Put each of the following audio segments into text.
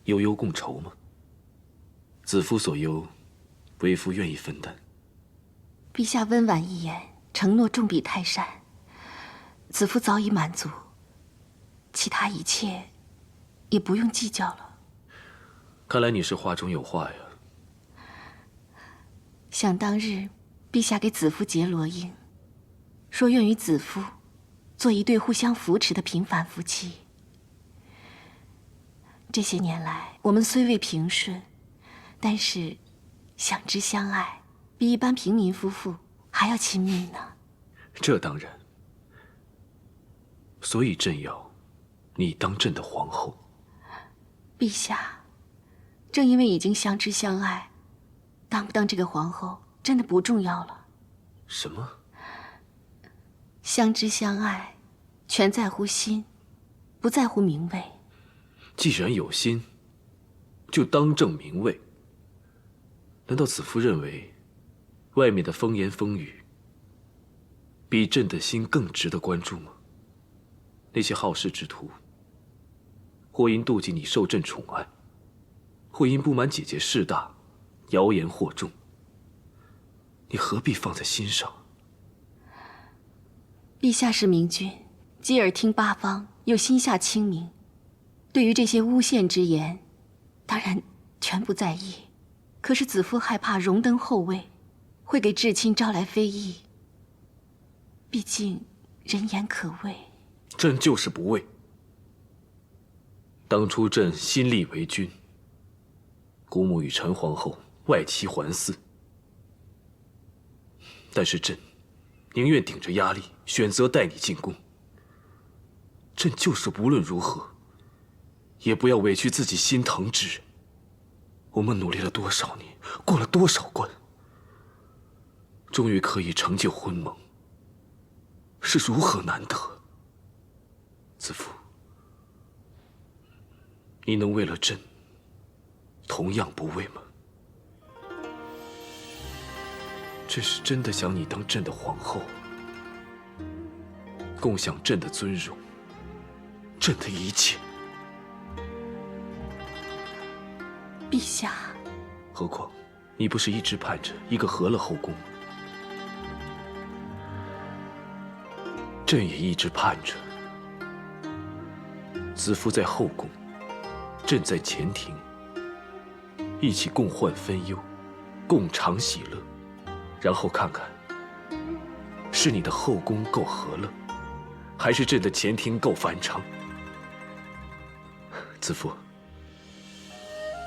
忧忧共愁吗？子夫所忧，为夫愿意分担。陛下温婉一言，承诺重比泰山，子夫早已满足，其他一切也不用计较了。看来你是话中有话呀。想当日，陛下给子夫结罗缨，说愿与子夫做一对互相扶持的平凡夫妻。这些年来，我们虽未平顺，但是相知相爱，比一般平民夫妇还要亲密呢。这当然。所以朕要你当朕的皇后。陛下，正因为已经相知相爱，当不当这个皇后真的不重要了。什么？相知相爱，全在乎心，不在乎名位。既然有心，就当正名位。难道子夫认为，外面的风言风语，比朕的心更值得关注吗？那些好事之徒，或因妒忌你受朕宠爱，或因不满姐姐势大，谣言惑众，你何必放在心上？陛下是明君，既耳听八方，又心下清明。对于这些诬陷之言，当然全不在意。可是子夫害怕荣登后位，会给至亲招来非议。毕竟人言可畏。朕就是不畏。当初朕新立为君，姑母与陈皇后外戚环伺，但是朕宁愿顶着压力选择带你进宫。朕就是无论如何也不要委屈自己心疼之人。我们努力了多少年，过了多少关，终于可以成就婚盟，是如何难得。子夫，你能为了朕同样不为吗？朕是真的想你当朕的皇后，共享朕的尊荣，朕的一切。陛下，何况你不是一直盼着一个和乐后宫吗？朕也一直盼着。子夫在后宫，朕在前庭，一起共患分忧，共尝喜乐，然后看看，是你的后宫够和乐，还是朕的前庭够反常？子夫，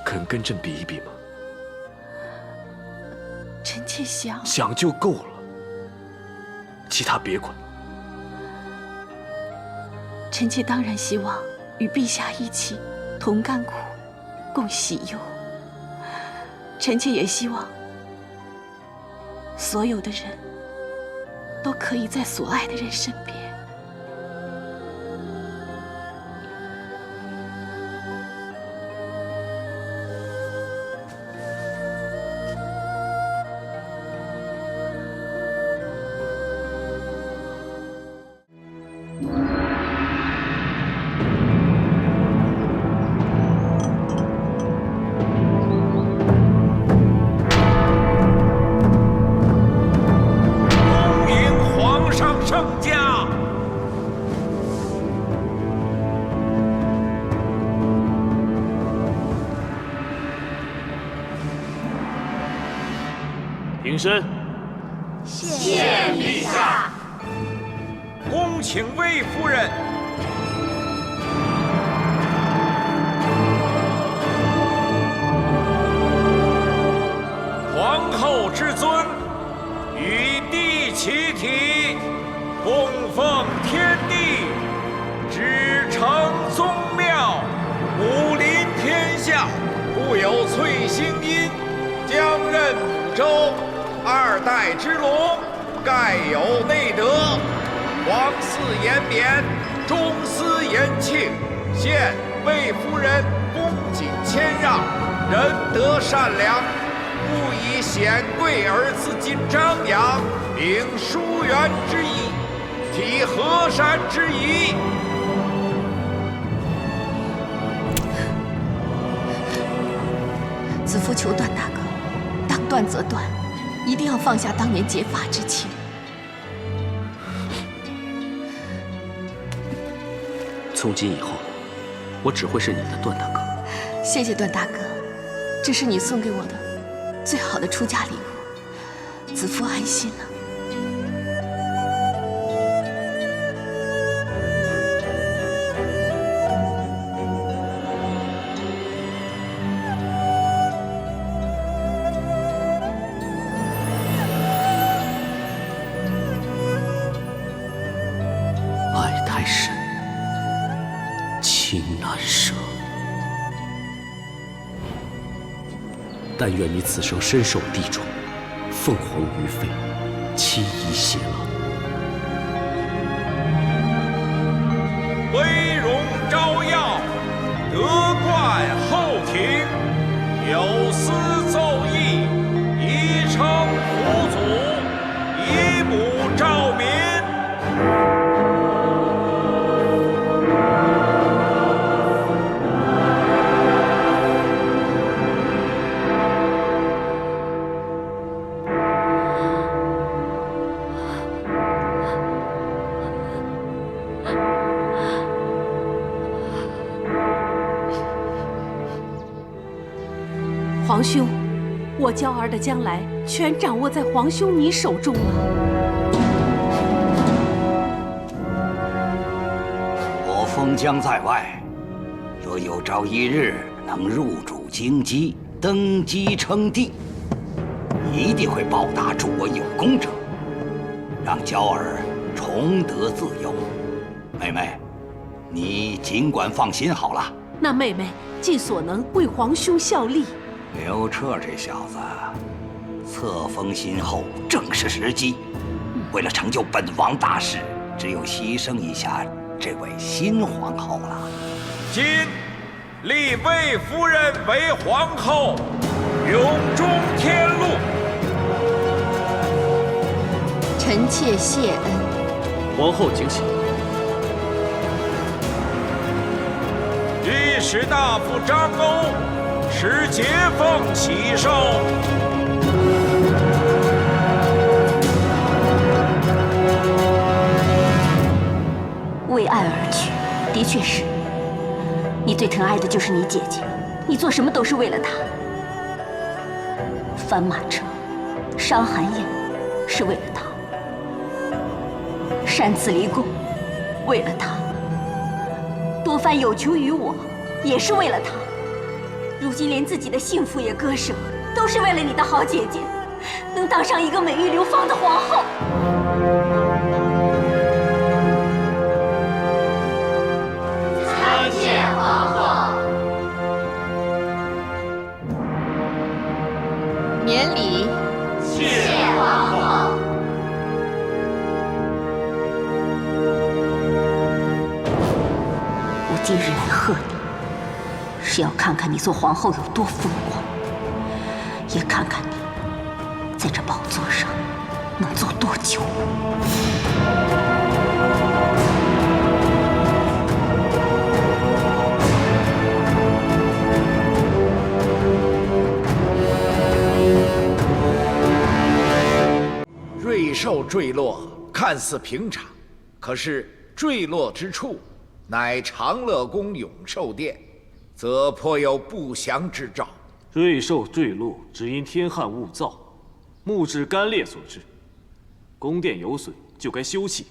肯跟朕比一比吗？臣妾想。想就够了，其他别管。臣妾当然希望与陛下一起同甘苦，共喜忧。臣妾也希望所有的人都可以在所爱的人身边。平身。谢陛下。恭请魏夫人。皇后之尊，与地齐体，供奉天地，至诚宗庙，武临天下，故有翠星音，将任五州。二代之龙，盖有内德，皇嗣延冕，中司延庆，现魏夫人恭谨谦让，仁德善良，不以显贵而自尽张扬，秉疏远之意，体河山之宜。子夫求段大哥，当断则断，一定要放下当年结发之情。从今以后，我只会是你的段大哥。谢谢段大哥，这是你送给我的最好的出嫁礼物，子夫安心了。爱太深，情难舍。但愿你此生身受地重，凤凰于飞，妻已偕老。威荣昭耀，德冠后庭，有司奏议，以称辅祖，以母兆民。皇兄，我娇儿的将来全掌握在皇兄你手中了。我封疆在外，若有朝一日能入主京畿，登基称帝，一定会报答助我有功者，让娇儿重得自由。妹妹，你尽管放心好了。那妹妹尽所能为皇兄效力。刘彻这小子册封新后，正是时机。为了成就本王大事，只有牺牲一下这位新皇后了。今立魏夫人为皇后，永中天禄。臣妾谢恩。皇后请起。御史大夫张欧持节凤喜寿。为爱而娶，的确是。你最疼爱的就是你姐姐，你做什么都是为了她。翻马车，伤寒宴，是为了她；擅自离宫，为了她；多番有求于我，也是为了她。如今连自己的幸福也割舍，都是为了你的好姐姐，能当上一个美玉流芳的皇后。参见皇后。免礼。谢皇后。我今日来贺你，是要看看你做皇后有多风光，也看看你在这宝座上能坐多久。瑞兽坠落看似平常，可是坠落之处乃长乐宫永寿殿，则颇有不祥之兆。瑞兽坠落只因天旱物燥，木质干裂所致。宫殿有损就该修葺，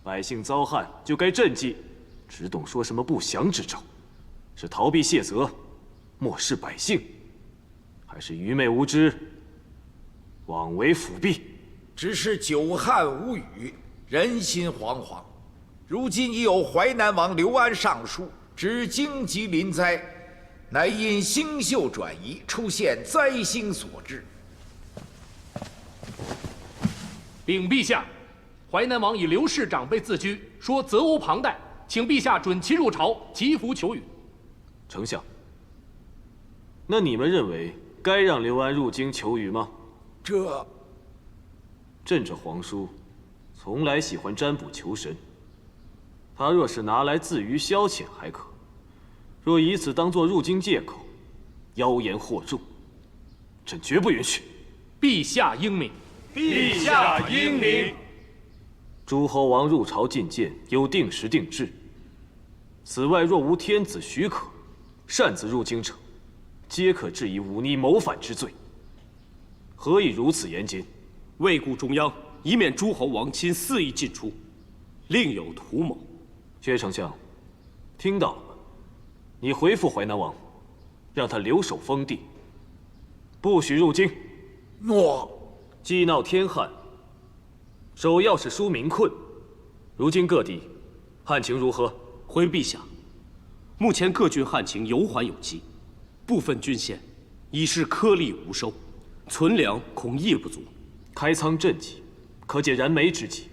百姓遭旱就该赈济，只懂说什么不祥之兆，是逃避谢责，漠视百姓，还是愚昧无知，枉为辅弼？只是久旱无雨，人心惶惶。如今已有淮南王刘安上书，指荆棘临灾，乃因星宿转移，出现灾星所致。禀陛下，淮南王以刘氏长辈自居，说责无旁贷，请陛下准其入朝祈福求雨。丞相，那你们认为该让刘安入京求雨吗？朕这皇叔，从来喜欢占卜求神。他若是拿来自娱消遣还可，若以此当作入京借口，妖言惑众，朕绝不允许。陛下英明。陛下英明。诸侯王入朝觐见有定时定制，此外若无天子许可，擅自入京者，皆可治以忤逆谋反之罪。何以如此严谨？为顾中央，以免诸侯王亲肆意进出，另有图谋。薛丞相，听到了吗？你回复淮南王，让他留守封地，不许入京。诺。既闹天旱，首要是纾民困。如今各地旱情如何？回陛下，目前各郡旱情有缓有急，部分郡县已是颗粒无收，存粮恐亦不足。开仓赈济，可解燃眉之急。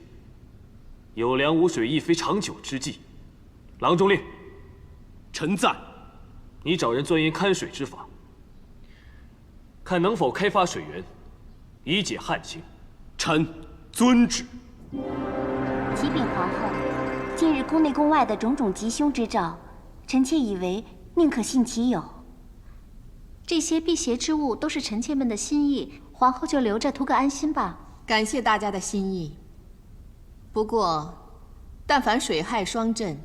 有粮无水亦非长久之计。郎中令，臣在。你找人钻研看水之法，看能否开发水源，以解旱情。臣遵旨。启禀皇后，近日宫内宫外的种种吉凶之兆，臣妾以为宁可信其有。这些辟邪之物都是臣妾们的心意，皇后就留着图个安心吧。感谢大家的心意。不过，但凡水害双震，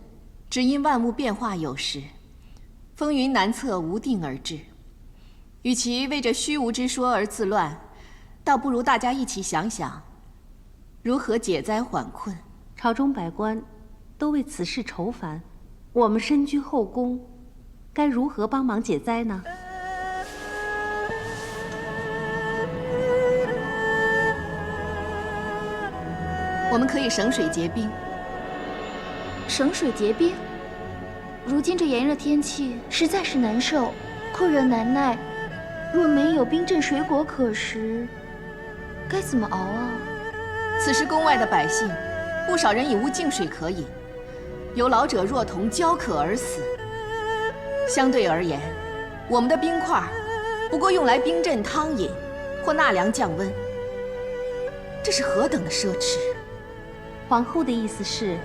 只因万物变化有时，风云难测，无定而至。与其为这虚无之说而自乱，倒不如大家一起想想，如何解灾缓困。朝中百官都为此事愁烦，我们身居后宫，该如何帮忙解灾呢？我们可以省水结冰。省水结冰？如今这炎热天气实在是难受，酷热难耐。若没有冰镇水果可食，该怎么熬啊？此时宫外的百姓，不少人已无净水可饮，有老者弱童焦渴而死。相对而言，我们的冰块不过用来冰镇汤饮，或纳凉降温。这是何等的奢侈！皇后的意思是，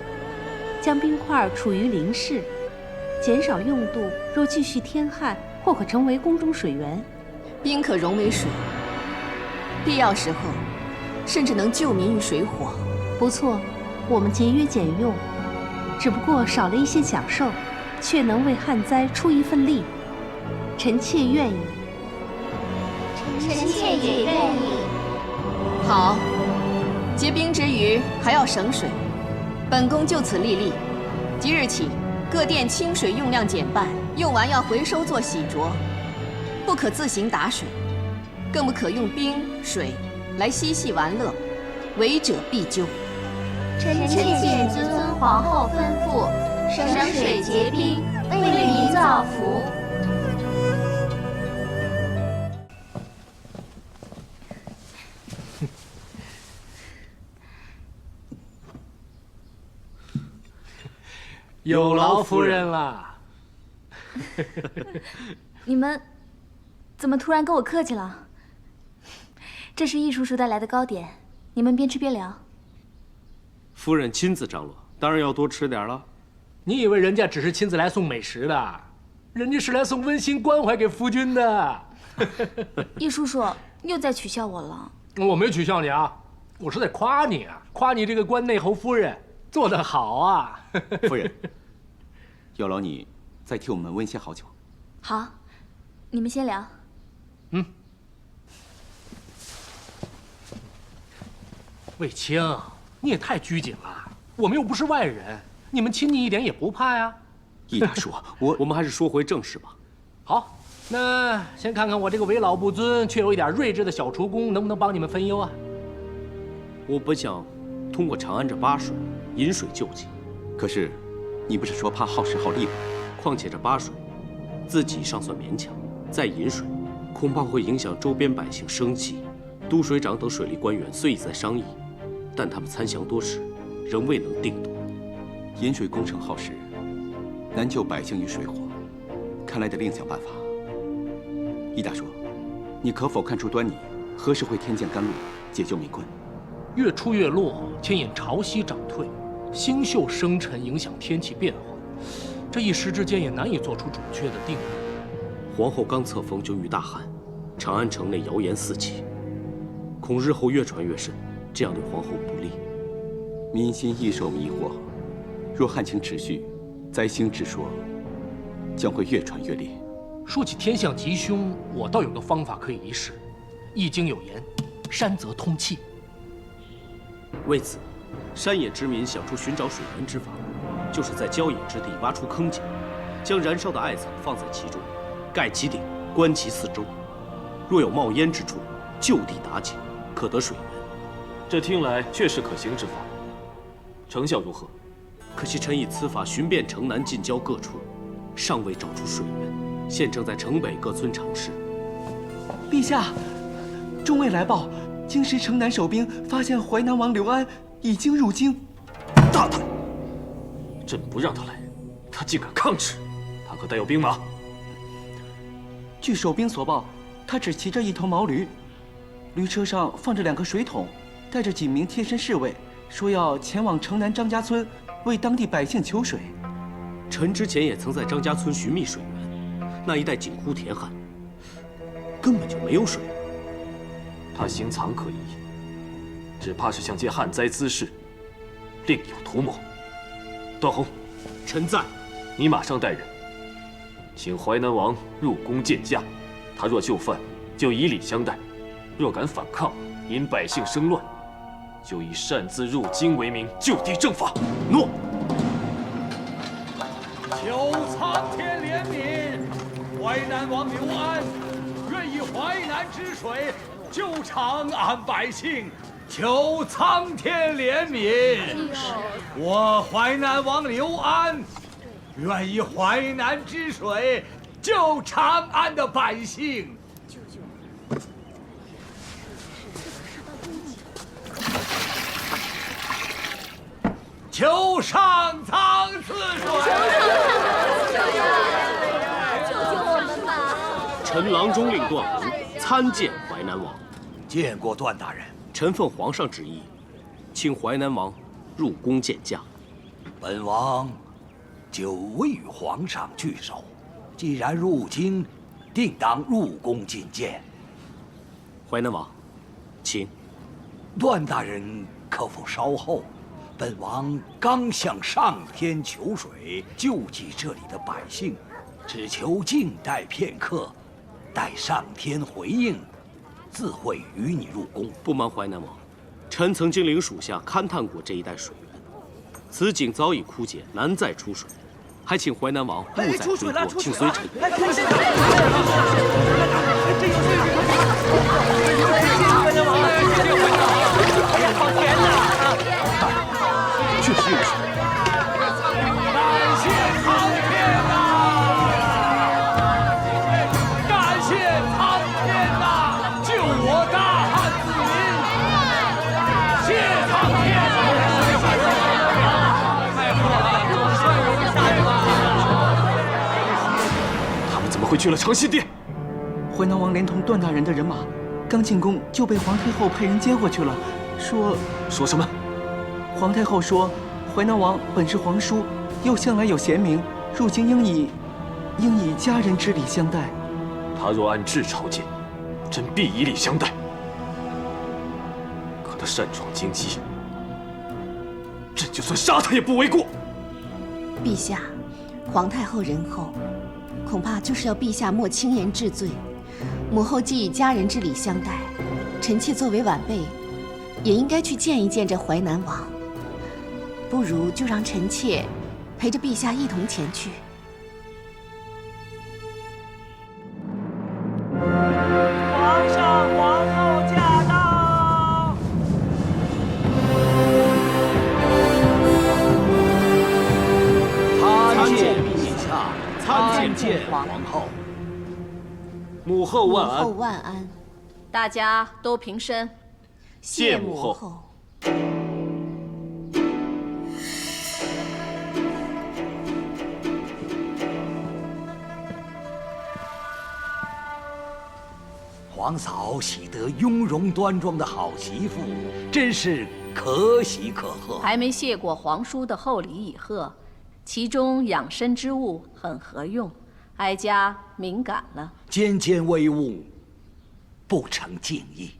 将冰块储于临室，减少用度。若继续天旱，或可成为宫中水源。冰可溶为水，必要时候，甚至能救民于水火。不错，我们节约俭用，只不过少了一些享受，却能为旱灾出一份力。臣妾愿意。臣妾也愿意。好。结冰之余还要省水，本宫就此立例，即日起各殿清水用量减半，用完要回收做洗濯，不可自行打水，更不可用冰水来嬉戏玩乐，违者必究。臣妾谨遵皇后吩咐，省水结冰，为民造福。有劳夫人了。你们怎么突然跟我客气了？这是易叔叔带来的糕点，你们边吃边聊。夫人亲自张罗，当然要多吃点了。你以为人家只是亲自来送美食的？人家是来送温馨关怀给夫君的。易叔叔又在取笑我了。我没取笑你啊，我是在夸你啊，夸你这个关内侯夫人做得好啊。夫人，有劳你再替我们温些好酒。好，你们先聊。卫青，你也太拘谨了，我们又不是外人，你们亲你一点也不怕呀。易大叔，我们还是说回正事吧。好，那先看看我这个为老不尊却有一点睿智的小厨工能不能帮你们分忧啊？我本想通过长安这八水引水救济，可是你不是说怕耗时耗力吗？况且这八水自己尚算勉强，再引水恐怕会影响周边百姓生计。都水长等水利官员虽已在商议，但他们参详多时，仍未能定夺。引水工程耗时，难救百姓于水火，看来得另想办法。易大叔，你可否看出端倪？何时会天降甘露，解救民困？月出月落，牵引潮汐涨退，星宿生辰影响天气变化，这一时之间也难以做出准确的定论。皇后刚册封就遇大旱，长安城内谣言四起，恐日后越传越甚，这样对皇后不利。民心易受迷惑，若旱情持续，灾星之说将会越传越烈。说起天象吉凶，我倒有个方法可以一试。《易经》有言：“山则通气。”为此，山野之民想出寻找水源之法，就是在郊野之地挖出坑井，将燃烧的艾草放在其中，盖其顶，观其四周。若有冒烟之处，就地打井，可得水源。这听来确是可行之法，成效如何？可惜臣以此法寻遍城南近郊各处，尚未找出水源，现正在城北各村尝试。陛下，中尉来报，京师城南守兵发现淮南王刘安已经入京。大胆！朕不让他来，他竟敢抗旨，他可带有兵马？据守兵所报，他只骑着一头毛驴，驴车上放着2个水桶，带着几名贴身侍卫，说要前往城南张家村为当地百姓求水。臣之前也曾在张家村寻觅水源，那一带井枯田旱，根本就没有水。他行藏可疑，只怕是想借旱灾滋事，另有图谋。段宏，臣在。你马上带人，请淮南王入宫见驾。他若就范，就以礼相待；若敢反抗，引百姓生乱，就以擅自入京为名就地正法。诺。求苍天怜悯，淮南王刘安愿以淮南之水救长安百姓，求苍天怜悯。我淮南王刘安愿以淮南之水救长安的百姓。求上苍赐水！救救我们吧！臣郎中令段宏参见淮南王。见过段大人。臣奉皇上旨意，请淮南王入宫见驾。本王久未与皇上聚首，既然入京，定当入宫觐见。淮南王，请。段大人可否稍后？本王刚向上天求水，救济这里的百姓，只求静待片刻，待上天回应，自会与你入宫。不瞒淮南王，臣曾经领属下勘探过这一带水源，此井早已枯竭，难再出水，还请淮南王勿再推脱，请随臣。确实有水。感谢苍天呐！感谢苍天呐！救我大汉子民！谢苍天！他们怎么会去了长信殿？淮南王连同段大人的人马，刚进宫就被皇太后派人接过去了，说什么？皇太后说，淮南王本是皇叔，又向来有贤名，入京应以家人之礼相待。他若按制朝见，朕必以礼相待。可他擅闯京畿，朕就算杀他也不为过。陛下，皇太后仁厚，恐怕就是要陛下莫轻言治罪。母后既以家人之礼相待，臣妾作为晚辈，也应该去见一见这淮南王。不如就让臣妾陪着陛下一同前去。皇上，皇后驾到！参见陛下，参见皇后。母后万安！母后万安！大家都平身。谢母后。皇嫂喜得雍容端庄的好媳妇，真是可喜可贺。还没谢过皇叔的厚礼以贺，其中养生之物很合用，哀家敏感了。件件微物，不成敬意。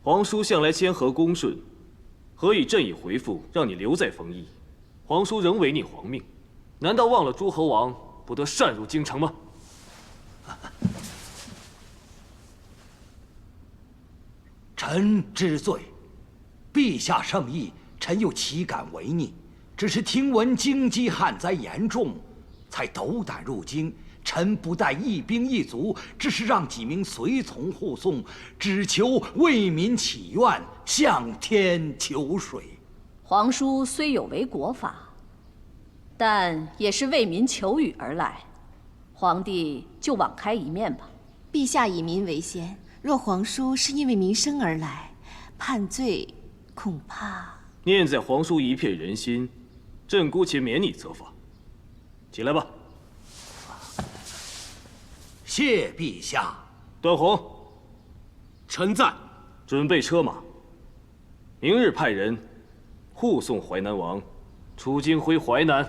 皇叔向来谦和恭顺，何以朕已回复让你留在丰邑，皇叔仍违逆皇命？难道忘了诸侯王不得擅入京城吗？臣知罪，陛下圣意，臣又岂敢违逆？只是听闻京畿旱灾严重，才斗胆入京。臣不带一兵一卒，只是让几名随从护送，只求为民祈愿，向天求水。皇叔虽有违国法，但也是为民求雨而来，皇帝就网开一面吧。陛下以民为先，若皇叔是因为民生而来，判罪恐怕……念在皇叔一片仁心，朕姑且免你责罚。起来吧。谢陛下。段宏，臣在。准备车马，明日派人护送淮南王出京回淮南。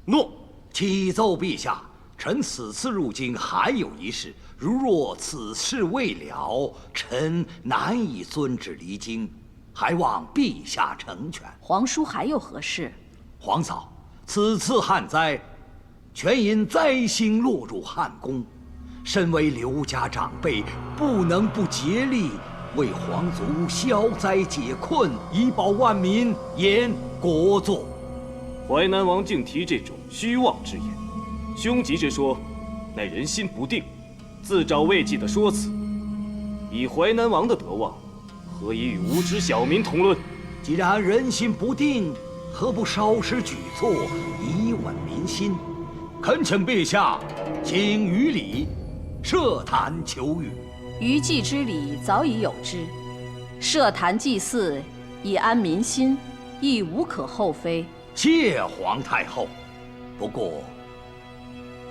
诺。启奏陛下，臣此次入京还有一事，如若此事未了，臣难以遵旨离京，还望陛下成全。皇叔还有何事？皇嫂，此次旱灾，全因灾星落入旱宫。身为刘家长辈，不能不竭力为皇族消灾解困，以保万民，延国祚。淮南王竟提这种虚妄之言，凶吉之说，乃人心不定，自找未济的说辞。以淮南王的德望，何以与无知小民同论？既然人心不定，何不稍施举措，以稳民心？恳请陛下请于礼，设坛求雨。余祭之礼早已有之，设坛祭祀以安民心，亦无可厚非。谢皇太后。不过，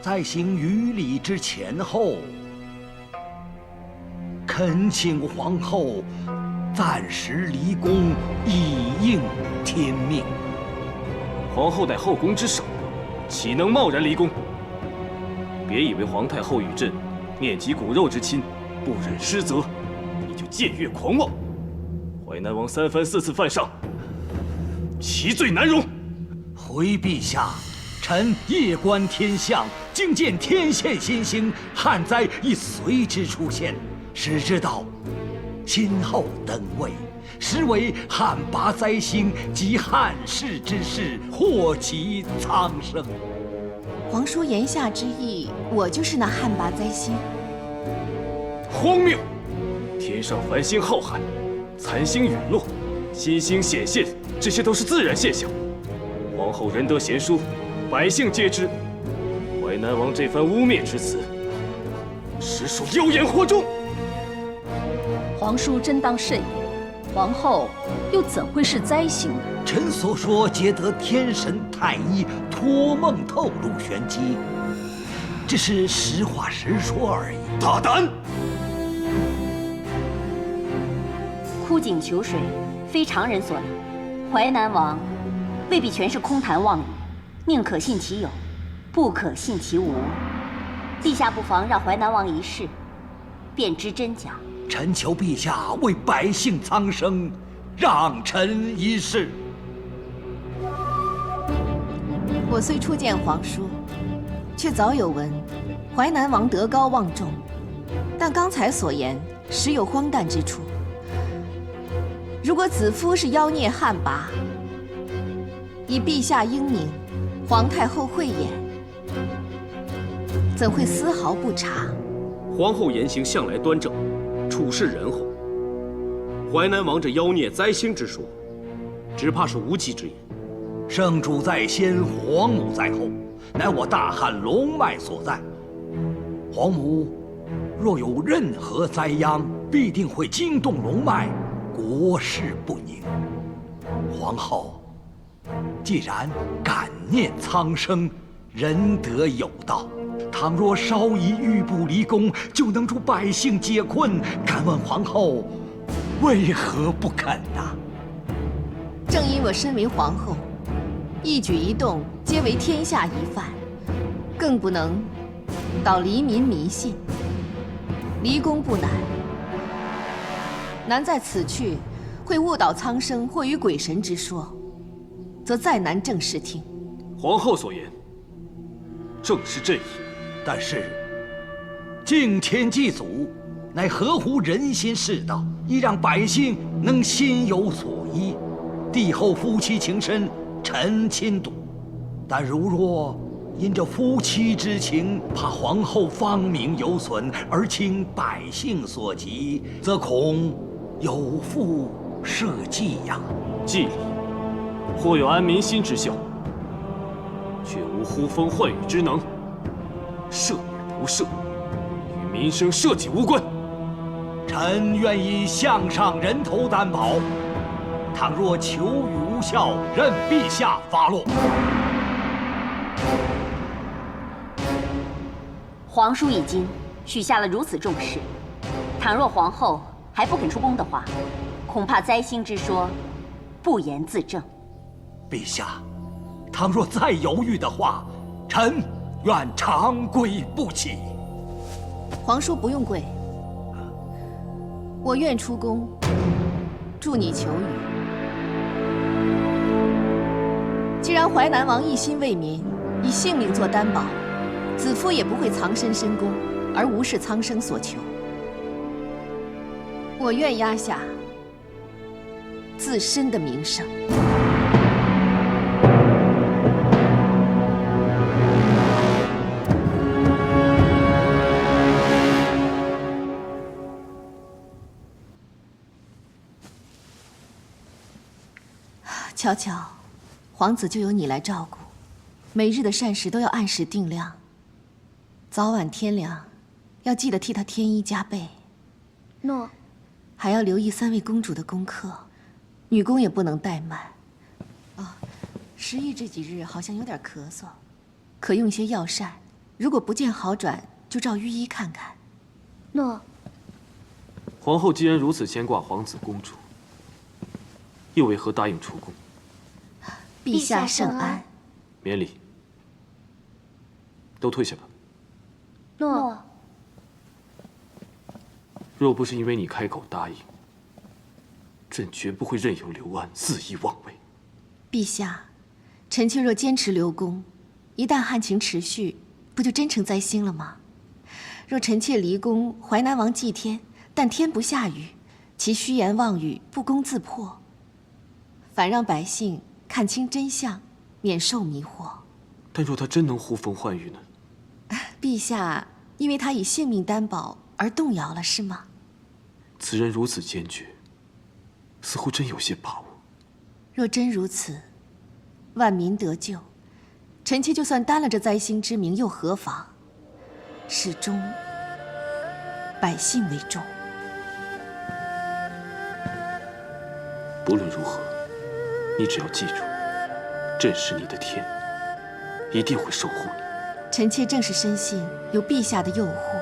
在行于礼之前后，恳请皇后暂时离宫，以应天命。皇后乃后宫之首，岂能贸然离宫？别以为皇太后与朕念及骨肉之亲，不忍失责，你就僭越狂妄。淮南王3番4次犯上，其罪难容。回陛下，臣夜观天象，竟见天现新星，旱灾亦随之出现，使知道今后登位，实为旱拔灾星及汉室之事，祸及苍生。皇叔言下之意，我就是那旱拔灾星。荒谬！天上繁星浩瀚，残星陨落，新星显现，这些都是自然现象。皇后仁德贤淑，百姓皆知。淮南王这番污蔑之词，实属妖言惑众。皇叔真当慎言，皇后又怎会是灾星呢？臣所说皆得天神太医托梦透露玄机，只是实话实说而已。大胆！枯井求水，非常人所能。淮南王未必全是空谈妄语，宁可信其有，不可信其无。陛下不妨让淮南王一试，便知真假。臣求陛下为百姓苍生，让臣一试。我虽初见皇叔，却早有闻淮南王德高望重，但刚才所言实有荒诞之处。如果子夫是妖孽旱拔，以陛下英明，皇太后慧眼，怎会丝毫不察？皇后言行向来端正，处事仁厚。淮南王这妖孽灾星之说，只怕是无稽之言。圣主在先，皇母在后，乃我大汉龙脉所在。皇母若有任何灾殃，必定会惊动龙脉，国事不宁。皇后既然感念苍生，仁德有道，倘若稍一欲步离宫，就能助百姓解困，敢问皇后为何不肯呐？正因我身为皇后，一举一动皆为天下一范，更不能导黎民迷信。离宫不难，难在此去，会误导苍生或与鬼神之说，则再难正视听。皇后所言，正是这意。但是，敬天祭祖，乃合乎人心世道，亦让百姓能心有所依。帝后夫妻情深，臣亲睹。但如若因这夫妻之情，怕皇后芳名有损，而轻百姓所急，则恐有负社稷呀。祭礼或有安民心之效，却无呼风唤雨之能。赦与不赦，与民生社稷无关。臣愿以项上人头担保，倘若求雨无效，任陛下发落。皇叔已经许下了如此重誓，倘若皇后还不肯出宫的话，恐怕灾星之说不言自正。陛下，倘若再犹豫的话，臣愿长跪不起。皇叔不用跪，我愿出宫，助你求雨。既然淮南王一心为民，以性命做担保，子夫也不会藏身深宫，而无视苍生所求。我愿压下自身的名声。巧巧，皇子就由你来照顾，每日的膳食都要按时定量，早晚天凉，要记得替他添衣加被。诺。还要留意3位公主的功课，女工也不能怠慢。时宜这几日好像有点咳嗽，可用些药膳，如果不见好转，就照御医看看。诺。皇后既然如此牵挂皇子公主，又为何答应出宫？陛下圣安。免礼。都退下吧。诺。若不是因为你开口答应，朕绝不会任由刘安肆意妄为。陛下，臣妾若坚持留宫，一旦旱情持续，不就真成灾星了吗？若臣妾离宫，淮南王祭天，但天不下雨，其虚言妄语，不攻自破，反让百姓看清真相，免受迷惑。但若他真能呼风唤雨呢？陛下因为他以性命担保而动摇了，是吗？此人如此坚决，似乎真有些把握。若真如此，万民得救，臣妾就算担了这灾星之名又何妨？始终百姓为重。不论如何，你只要记住，朕是你的天，一定会守护你。臣妾正是深信有陛下的佑护，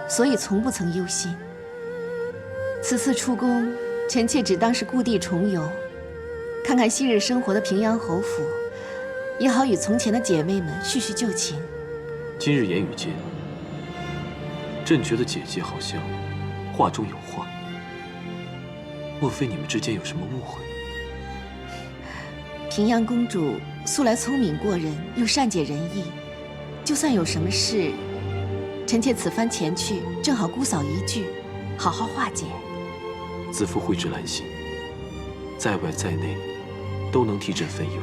所以从不曾忧心。此次出宫，臣妾只当是故地重游，看看昔日生活的平阳侯府，也好与从前的姐妹们叙叙旧情。今日言语间，朕觉得姐姐好像话中有话。莫非你们之间有什么误会？平阳公主素来聪明过人，又善解人意，就算有什么事，臣妾此番前去，正好姑嫂一聚，好好化解。子夫慧之兰心，在外在内，都能替朕分忧。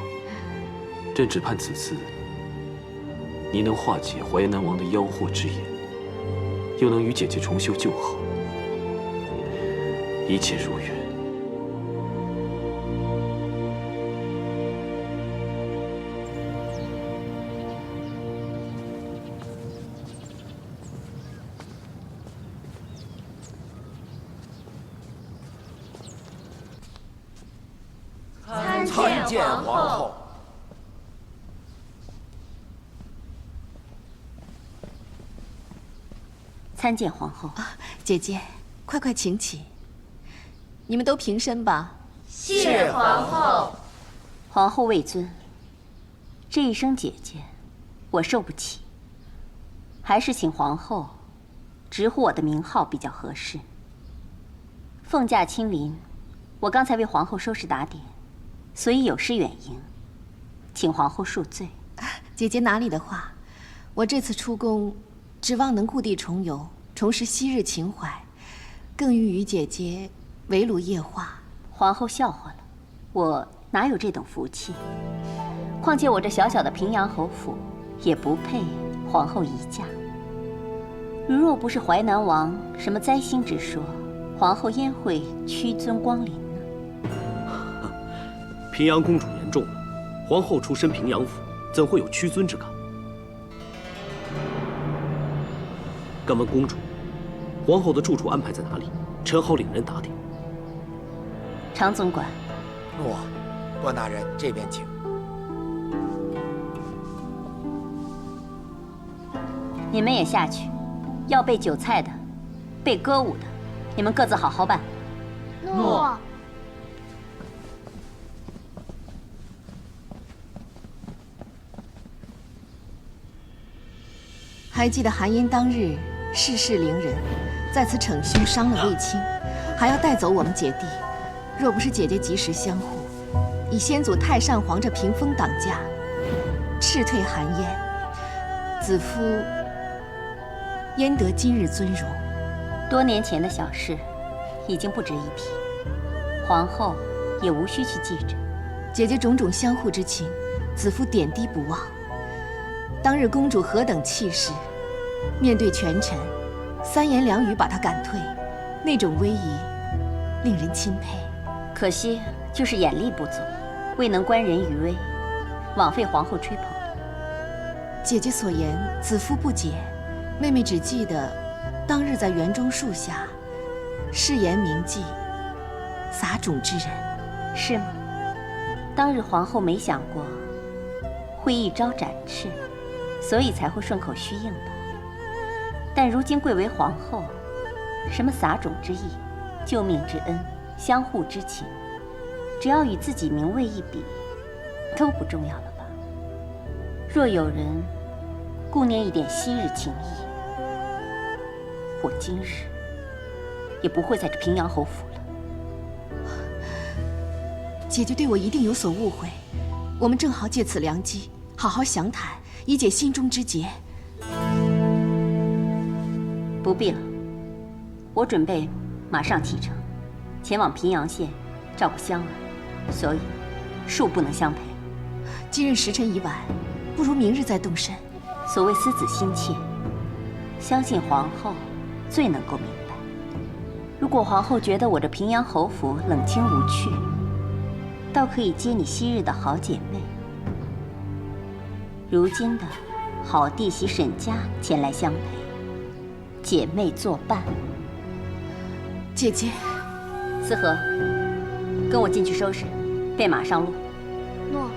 朕只盼此次，你能化解淮南王的妖惑之言，又能与姐姐重修旧好，一切如愿。参见皇后。参见皇后。姐姐，快快请起。你们都平身吧。谢皇后。皇后位尊，这一声姐姐，我受不起，还是请皇后直呼我的名号比较合适。凤驾亲临，我刚才为皇后收拾打点，所以有失远迎，请皇后恕罪。姐姐哪里的话，我这次出宫，指望能故地重游，重拾昔日情怀，更欲与姐姐围炉夜话。皇后笑话了，我哪有这等福气？况且我这小小的平阳侯府，也不配皇后一驾。如若不是淮南王什么灾星之说，皇后焉会屈尊光临呢？平阳公主言重了，皇后出身平阳府，怎会有屈尊之感？敢问公主，皇后的住处安排在哪里？臣好领人打点。常总管。诺，段大人这边请。你们也下去，要备酒菜的，备歌舞的，你们各自好好办。诺。还记得韩嫣当日世事凌人，在此逞凶伤了卫青，还要带走我们姐弟。若不是姐姐及时相护，以先祖太上皇这屏风挡驾，斥退韩嫣，子夫焉得今日尊荣？多年前的小事，已经不值一提，皇后也无需去记着。姐姐种种相护之情，子夫点滴不忘。当日公主何等气势，面对权臣，三言两语把她赶退，那种威仪，令人钦佩。可惜就是眼力不足，未能观人于微，枉费皇后吹捧。姐姐所言，子夫不解。妹妹只记得，当日在园中树下，誓言铭记，撒种之人，是吗？当日皇后没想过会一招展翅，所以才会顺口虚应的。但如今贵为皇后，什么撒种之意、救命之恩、相互之情，只要与自己名位一比，都不重要了吧？若有人顾念一点昔日情谊，我今日也不会在这平阳侯府了。姐姐对我一定有所误会，我们正好借此良机，好好详谈，以解心中之结。不必了，我准备马上启程，前往平阳县照顾香儿，所以恕不能相陪。今日时辰已晚，不如明日再动身。所谓思子心切，相信皇后最能够明白。如果皇后觉得我这平阳侯府冷清无趣，倒可以接你昔日的好姐妹，如今的好弟媳沈家前来相陪，姐妹作伴。姐姐，思和，跟我进去收拾，备马上路。诺。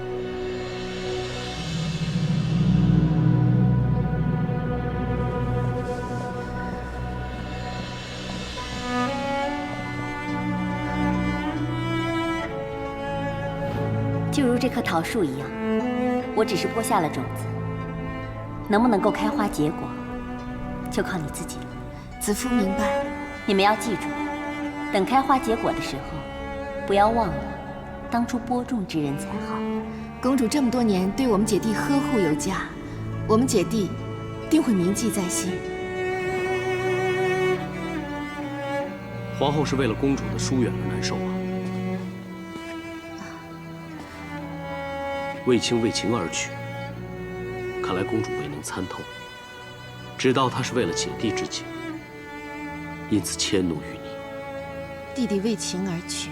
就如这棵桃树一样，我只是播下了种子，能不能够开花结果，就靠你自己了。子夫明白。你们要记住，等开花结果的时候，不要忘了当初播种之人才好。公主这么多年对我们姐弟呵护有加，我们姐弟定会铭记在心。皇后是为了公主的疏远而难受啊。卫青为情而娶，看来公主未能参透，知道他是为了姐弟之情，因此迁怒于你。弟弟为情而娶，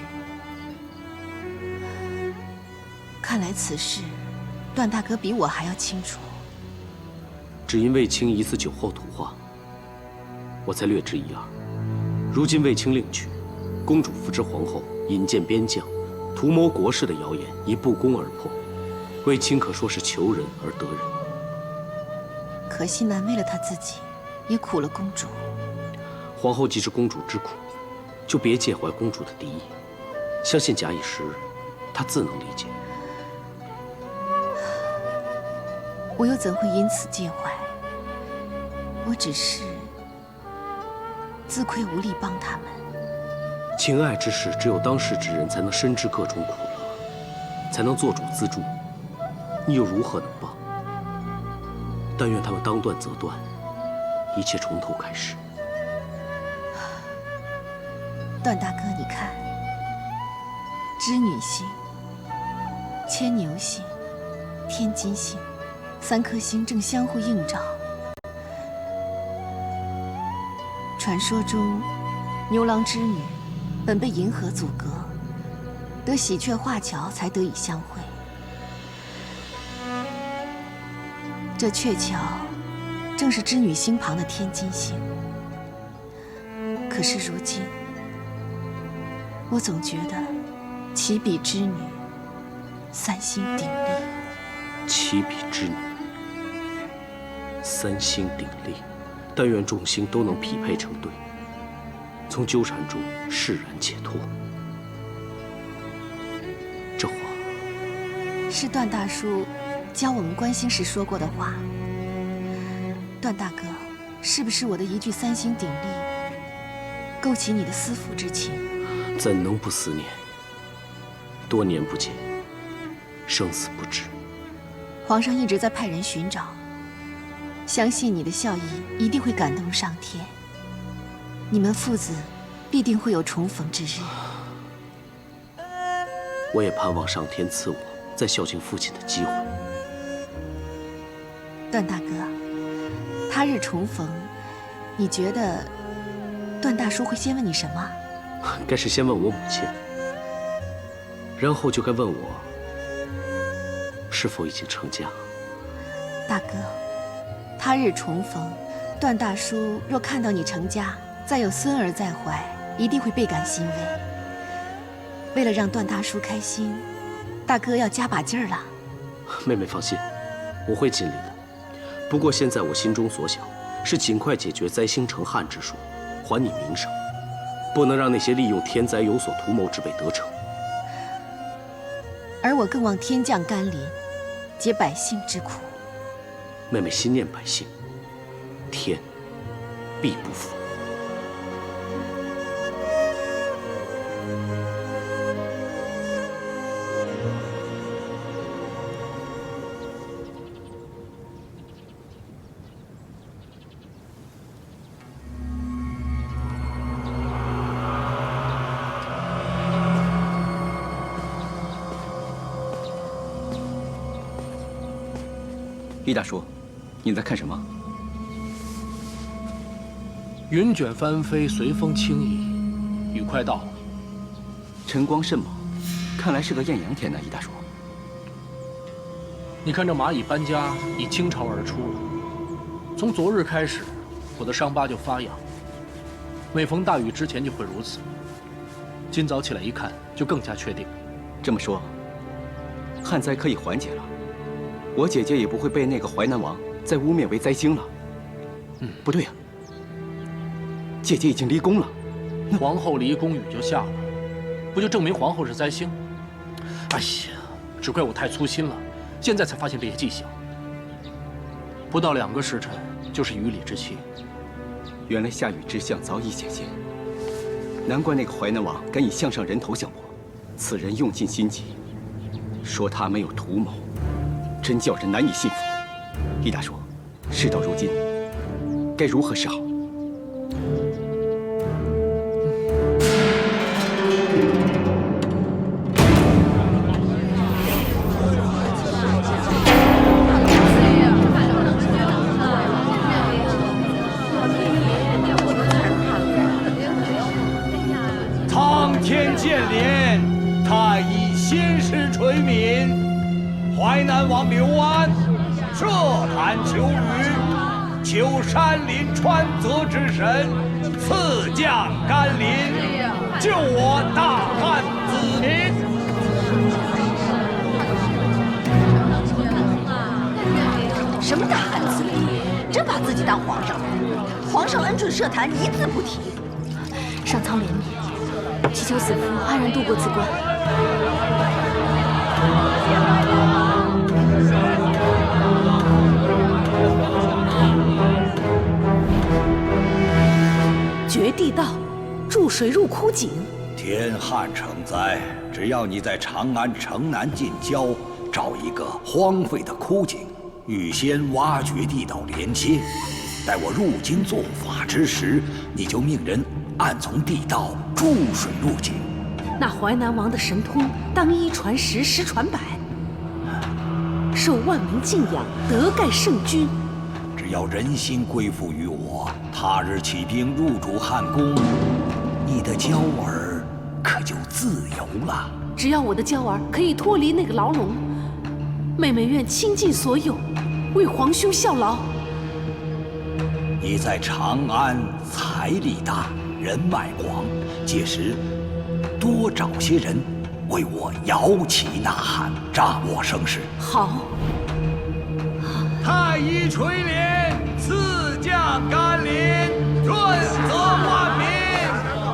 看来此事段大哥比我还要清楚。只因卫青一次酒后吐话，我才略知一二。如今卫青另娶，公主扶持皇后引荐边将，图谋国事的谣言已不攻而破。卫青可说是求人而得人，可惜难为了他自己，也苦了公主。皇后既知公主之苦，就别介怀公主的敌意。相信假以时日，她自能理解。我又怎会因此介怀？我只是自愧无力帮他们，情爱之事，只有当事之人才能深知各种苦乐，才能做主自助。你又如何能帮？但愿他们当断则断，一切从头开始。段大哥，你看，织女星、牵牛星、天金星，3颗星正相互映照。传说中，牛郎织女本被银河阻隔，得喜鹊画桥才得以相会。这鹊桥正是织女星旁的天金星。可是如今，我总觉得启笔织女3星鼎立。启笔织女3星鼎立，但愿众星都能匹配成对，从纠缠中释然解脱。这话是段大叔教我们观星时说过的话。段大哥，是不是我的一句3星鼎立，勾起你的思妇之情？怎能不思念？多年不见，生死不知。皇上一直在派人寻找，相信你的孝义一定会感动上天，你们父子必定会有重逢之日。我也盼望上天赐我再孝敬父亲的机会。段大哥，他日重逢，你觉得段大叔会先问你什么？该是先问我母亲，然后就该问我是否已经成家。大哥，他日重逢，段大叔若看到你成家，再有孙儿在怀，一定会倍感欣慰。为了让段大叔开心，大哥要加把劲儿了。妹妹放心，我会尽力的。不过现在我心中所想是尽快解决灾星成旱之说，还你名声，不能让那些利用天灾有所图谋之辈得逞。而我更望天降甘霖，解百姓之苦。妹妹心念百姓，天必不负。易大叔，你在看什么？云卷翻飞，随风轻移，雨快到了。晨光甚猛，看来是个艳阳天呢。易大叔，你看这蚂蚁搬家已倾巢而出了。从昨日开始，我的伤疤就发痒，每逢大雨之前就会如此。今早起来一看，就更加确定。这么说，旱灾可以缓解了。我姐姐也不会被那个淮南王再污蔑为灾星了。不对呀，姐姐已经离宫了。皇后离宫，雨就下了，不就证明皇后是灾星？哎呀，只怪我太粗心了，现在才发现这些迹象。不到2个时辰，就是雨里之期。原来下雨之象早已显现，难怪那个淮南王敢以项上人头向我。此人用尽心机，说他没有图谋。真叫人难以信服。易大叔，事到如今，该如何是好？苍天见怜，太乙先师垂悯。淮南王刘安设坛求雨，求山林川泽之神赐降甘霖，救我大汉子民。什么大汉子民？真把自己当皇上？皇上恩准设坛，一字不提。上苍怜悯，祈求死妇安然度过此关。掘地道，注水入枯井。天旱成灾，只要你在长安城南近郊找一个荒废的枯井，预先挖掘地道连接，待我入京做法之时，你就命人按从地道注水入井。那淮南王的神通，当一传十，十传百，受万民敬仰，德盖圣君。只要人心归附于我，他日起兵入主汉宫，你的娇儿可就自由了。只要我的娇儿可以脱离那个牢笼，妹妹愿倾尽所有，为皇兄效劳。你在长安财力大，人脉广，届时多找些人为我摇旗呐喊，掌握声势。好。太医垂帘，赐将甘霖，润泽万民。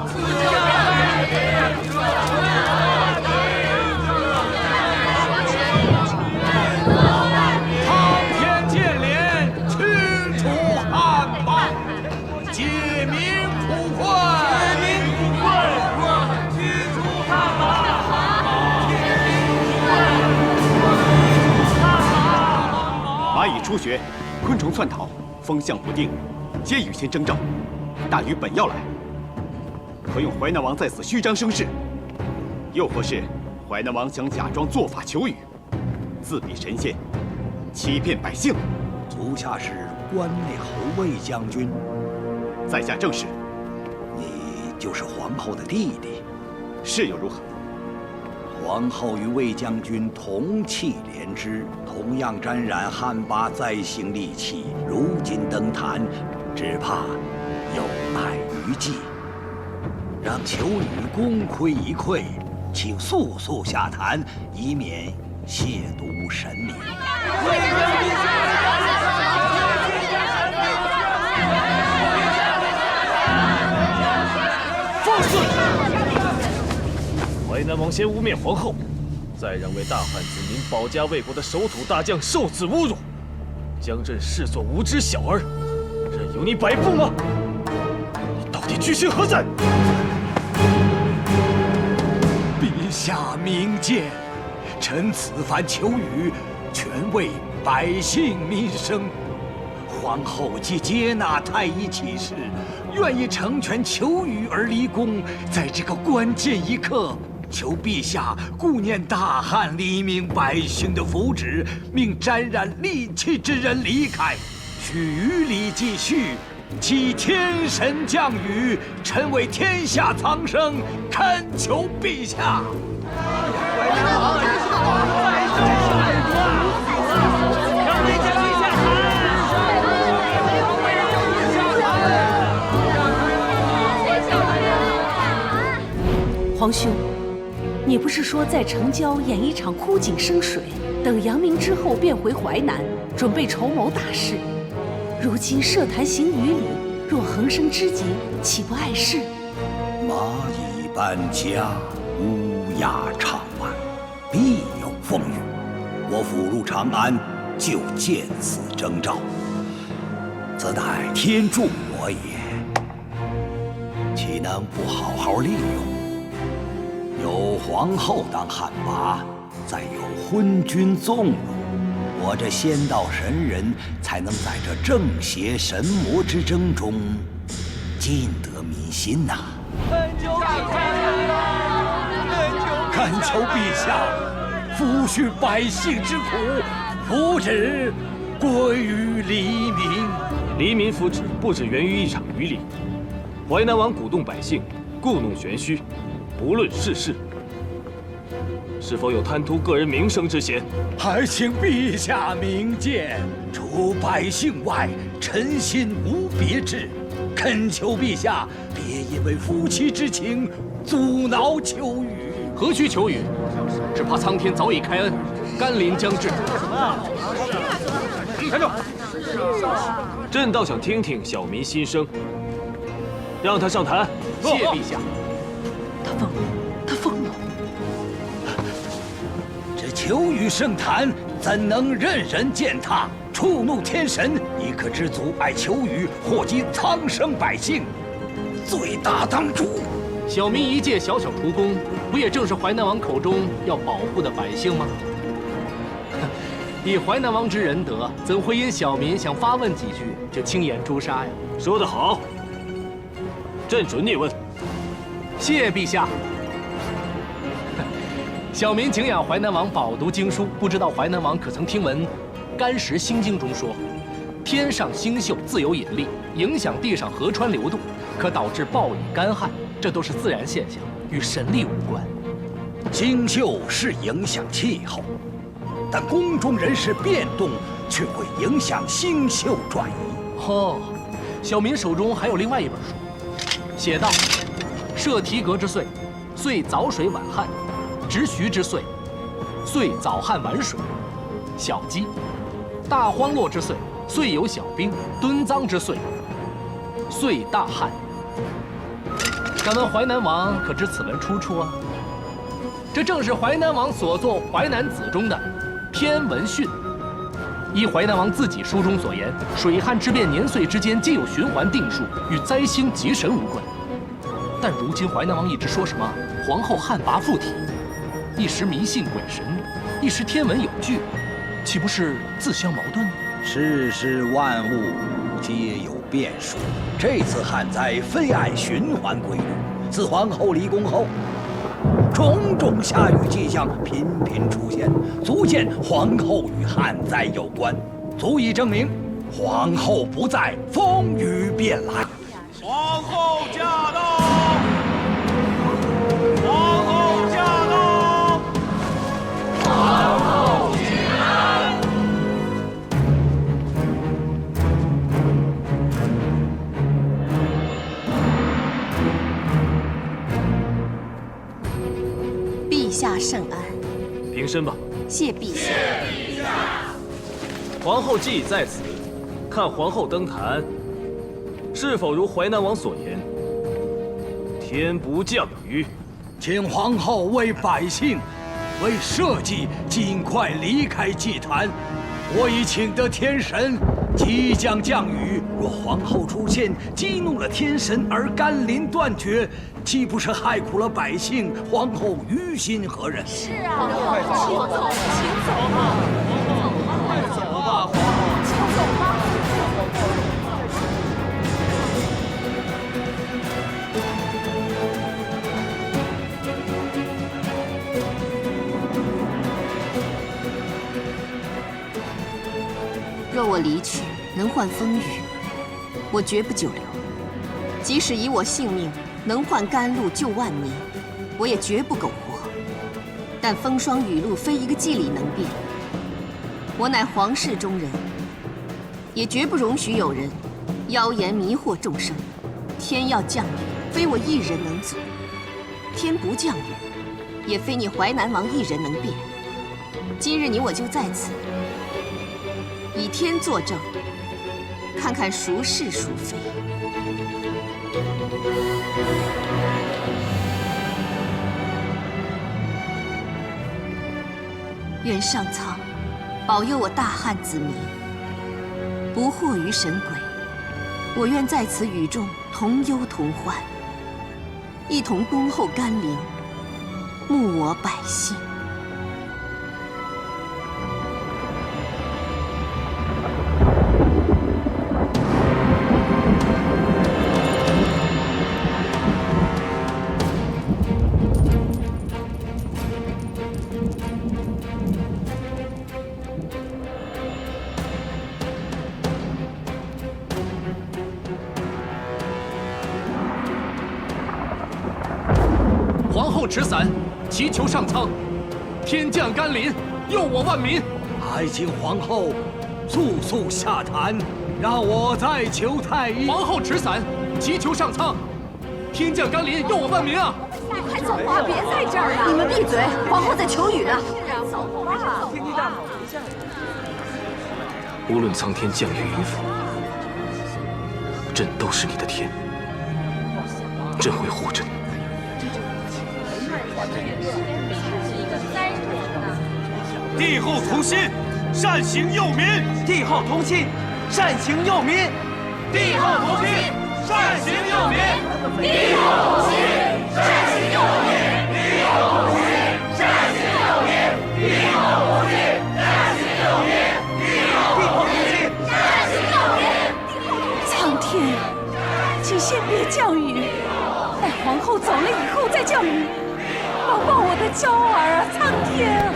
赐将甘霖，润泽万民。苍天建联，驱除汉霸，解民苦困。驱除汉霸，蚂蚁出穴，昆虫窜逃，风向不定，皆与先征兆。大禹本要来，可用淮南王在此虚张声势，又或是淮南王想假装做法求雨，自比神仙，欺骗百姓。足下是关内侯魏将军，在下正是。你就是皇后的弟弟，是又如何？皇后与魏将军同气连枝，同样沾染汉霸灾星戾气，如今登坛，只怕有碍于继。让求雨功亏一篑，请速速下坛，以免亵渎神明。放肆！淮南王先污蔑皇后，再让为大汉子民保家卫国的守土大将受此侮辱，将朕视作无知小儿，任由你摆布吗？你到底居心何在？陛下明鉴，臣此番求雨，全为百姓民生。皇后既接纳太医启示，愿意成全求雨而离宫，在这个关键一刻，求陛下顾念大汉黎民百姓的福祉，命沾染戾气之人离开，许余礼继续，祈天神降雨，臣为天下苍生恳求陛下。皇兄，你不是说在城郊演一场枯井生水，等阳明之后便回淮南，准备筹谋大事？如今设坛行雨礼，若横生枝节，岂不碍事？蚂蚁搬家，乌鸦唱晚，必有风雨。我甫入长安，就见此征兆，此乃天助我也，岂能不好好利用？有皇后当旱魃，再有昏君纵容，我这仙道神人才能在这正邪神魔之争中尽得民心呐！恳求陛下抚恤百姓之苦，福祉归于黎民。黎民福祉不只源于一场雨礼，淮南王鼓动百姓，故弄玄虚，不论世事，是否有贪图个人名声之嫌？还请陛下明鉴。除百姓外，臣心无别志，恳求陛下别因为夫妻之情阻挠求雨。何须求雨？只怕苍天早已开恩，甘霖将至。站住！朕倒想听听小民心声。让他上坛。谢陛下。他疯了！这求雨圣坛怎能任人践踏，触怒天神？一可知足爱求雨，祸及苍生百姓，罪大当诛。小民一介小小厨工，不也正是淮南王口中要保护的百姓吗？以淮南王之仁德，怎会因小民想发问几句就轻言诛杀呀？说得好，朕准你问。谢陛下。小民敬仰淮南王饱读经书，不知道淮南王可曾听闻《干石心经》中说，天上星宿自有引力，影响地上河川流动，可导致暴雨干旱，这都是自然现象，与神力无关。星宿是影响气候，但宫中人事变动却会影响星宿转移。哦，小民手中还有另外一本书，写道：设提革之岁，岁早水晚旱；执徐之岁，岁早旱晚水；小饥；大荒落之岁，岁有小冰；敦赃之岁，岁大旱。敢问淮南王可知此文出处啊？这正是淮南王所作《淮南子》中的《天文训》。依淮南王自己书中所言，水旱之变年岁之间皆有循环定数，与灾星吉神无关。但如今淮南王一直说什么皇后旱魃附体，一时迷信鬼神，一时天文有据，岂不是自相矛盾呢？世事万物皆有变数，这次旱灾非按循环规律。自皇后离宫后，种种下雨迹象频频出现，足见皇后与旱灾有关，足以证明皇后不在，风雨便来。皇后驾到！皇后驾到！皇后请安！陛下圣安。平身吧。谢陛下。皇后既已在此，看皇后登坛，是否如淮南王所言，天不降雨？请皇后为百姓，为社稷尽快离开祭坛。我已请得天神，即将降雨。若皇后出现，激怒了天神而甘霖断绝，岂不是害苦了百姓？皇后于心何忍？是啊，快走，请走吧，快走吧，皇后，请走吧。若我离去能换风雨，我绝不久留；即使以我性命能换甘露救万民，我也绝不苟活。但风霜雨露非一个计里能变，我乃皇室中人，也绝不容许有人妖言迷惑众生。天要降雨，非我一人能阻；天不降雨，也非你淮南王一人能变。今日你我就在此，以天作证，看看孰是孰非。愿上苍保佑我大汉子民，不祸于神鬼。我愿在此雨中同忧同欢，一同恭候甘霖，牧我百姓。皇后持伞，祈求上苍，天降甘霖，佑我万民。还请皇后速速下坛，让我再求太医。皇后持伞，祈求上苍，天降甘霖，佑我万民啊！你快走吧，别在这儿了！你们闭嘴，皇后在求雨呢。走吧，天地大好，一下。无论苍天降雨与否，朕都是你的天，朕会护着你。帝后同心，善行佑民。帝后同心，善行佑民。帝后同心，善行佑民。帝后同心，善了以后再叫你。抱抱我的娇儿啊，苍天！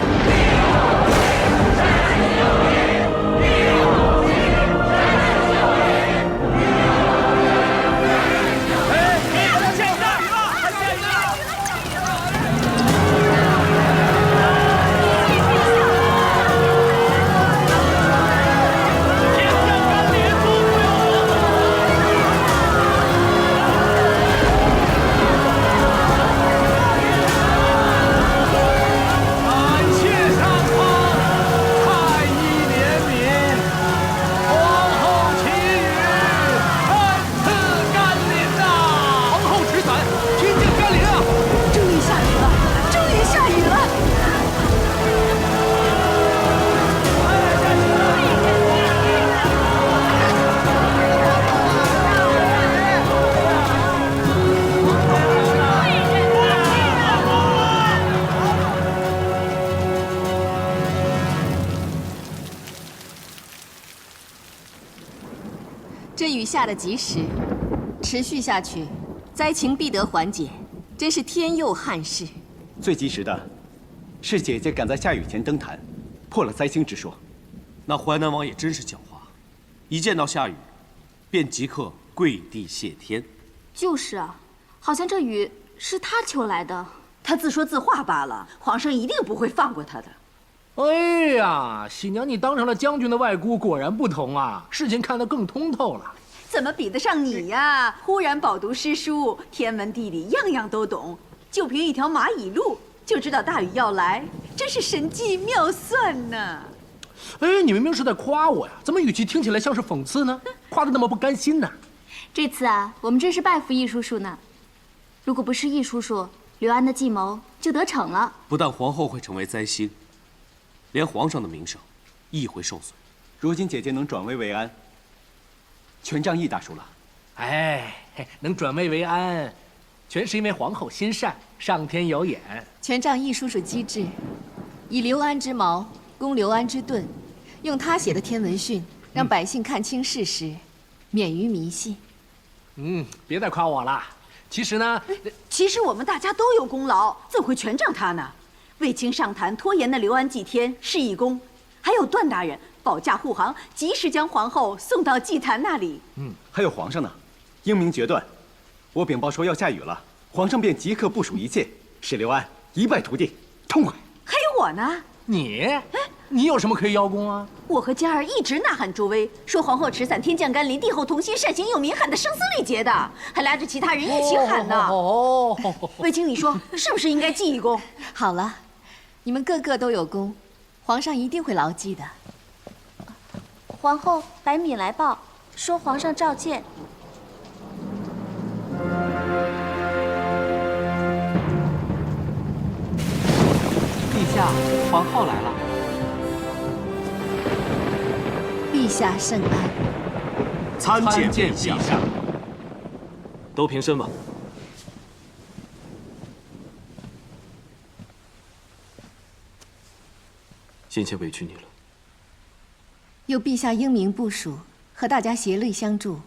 这雨下得及时，持续下去，灾情必得缓解，真是天佑汉室。最及时的，是姐姐赶在下雨前登坛，破了灾星之说。那淮南王也真是狡猾，一见到下雨，便即刻跪地谢天。就是啊，好像这雨是他求来的。他自说自话罢了，皇上一定不会放过他的。哎呀，喜娘，你当上了将军的外姑，果然不同啊，事情看得更通透了。怎么比得上你呀？忽然饱读诗书，天文地理样样都懂，就凭一条蚂蚁路就知道大雨要来，真是神机妙算呢。哎，你明明是在夸我呀，怎么语气听起来像是讽刺呢？夸得那么不甘心呢？这次啊，我们真是拜服易叔叔呢。如果不是易叔叔，刘安的计谋就得逞了。不但皇后会成为灾星，连皇上的名声亦会受损。如今姐姐能转危为安，全仗易大叔了。哎，能转危为安，全是因为皇后心善，上天有眼。全仗易叔叔机智，以刘安之矛攻刘安之盾，用他写的天文训，让百姓看清事实，免于迷信。别再夸我了。其实呢，其实我们大家都有功劳，怎会全仗他呢？卫青上坛拖延的刘安祭天是一功，还有段大人保驾护航，及时将皇后送到祭坛那里。还有皇上呢，英明决断。我禀报说要下雨了，皇上便即刻部署一切，使刘安一败涂地，痛快。还有我呢？你有什么可以邀功啊？我和佳儿一直呐喊助威，说皇后持伞，天降甘霖，帝后同心，善行有民，喊得声嘶力竭的，还拉着其他人一起喊呢。卫青，你说是不是应该记一功？好了，你们个个都有功，皇上一定会牢记的。皇后百米来报，说皇上召见。陛下，皇后来了。陛下圣安。参见陛下。都平身吧。先前委屈你了。有陛下英明部署，和大家协力相助，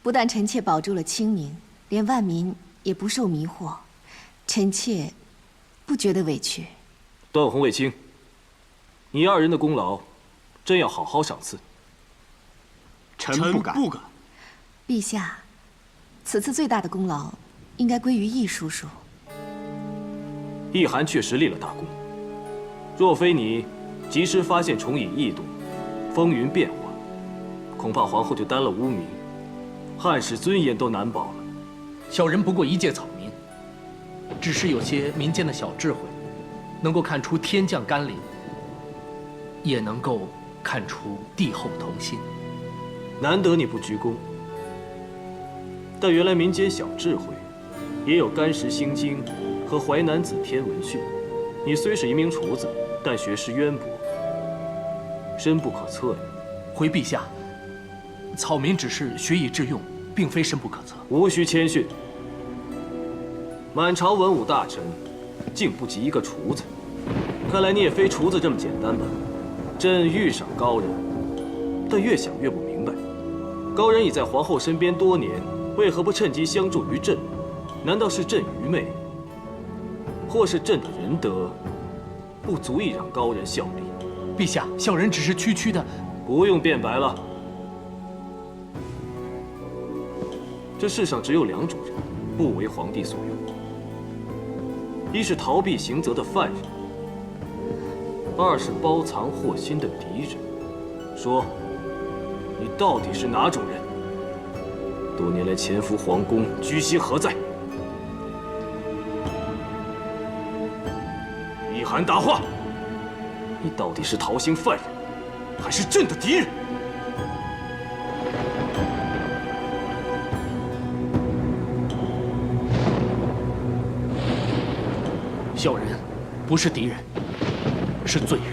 不但臣妾保住了清明，连万民也不受迷惑，臣妾不觉得委屈。段宏、卫青，你二人的功劳，真要好好赏赐。臣不敢。陛下，此次最大的功劳，应该归于易叔叔。易涵确实立了大功，若非你及时发现重蚁异动，风云变幻，恐怕皇后就担了污名，汉室尊严都难保了。小人不过一介草民，只是有些民间的小智慧，能够看出天降甘霖，也能够看出帝后同心。难得你不鞠躬，但原来民间小智慧，也有干石心经和淮南子天文训。你虽是一名厨子，但学识渊博，深不可测呀。回陛下，草民只是学以致用，并非深不可测。无需谦逊。满朝文武大臣，竟不及一个厨子。看来你也非厨子这么简单吧？朕欲赏高人，但越想越不明白，高人已在皇后身边多年，为何不趁机相助于朕？难道是朕愚昧，或是朕的仁德不足以让高人效力？陛下，小人只是区区的……不用辩白了。这世上只有2种人不为皇帝所用：一是逃避刑责的犯人，二是包藏祸心的敌人。说，你到底是哪种人？多年来潜伏皇宫，居心何在？一涵答话，你到底是逃刑犯人，还是朕的敌人？小人不是敌人，是罪人。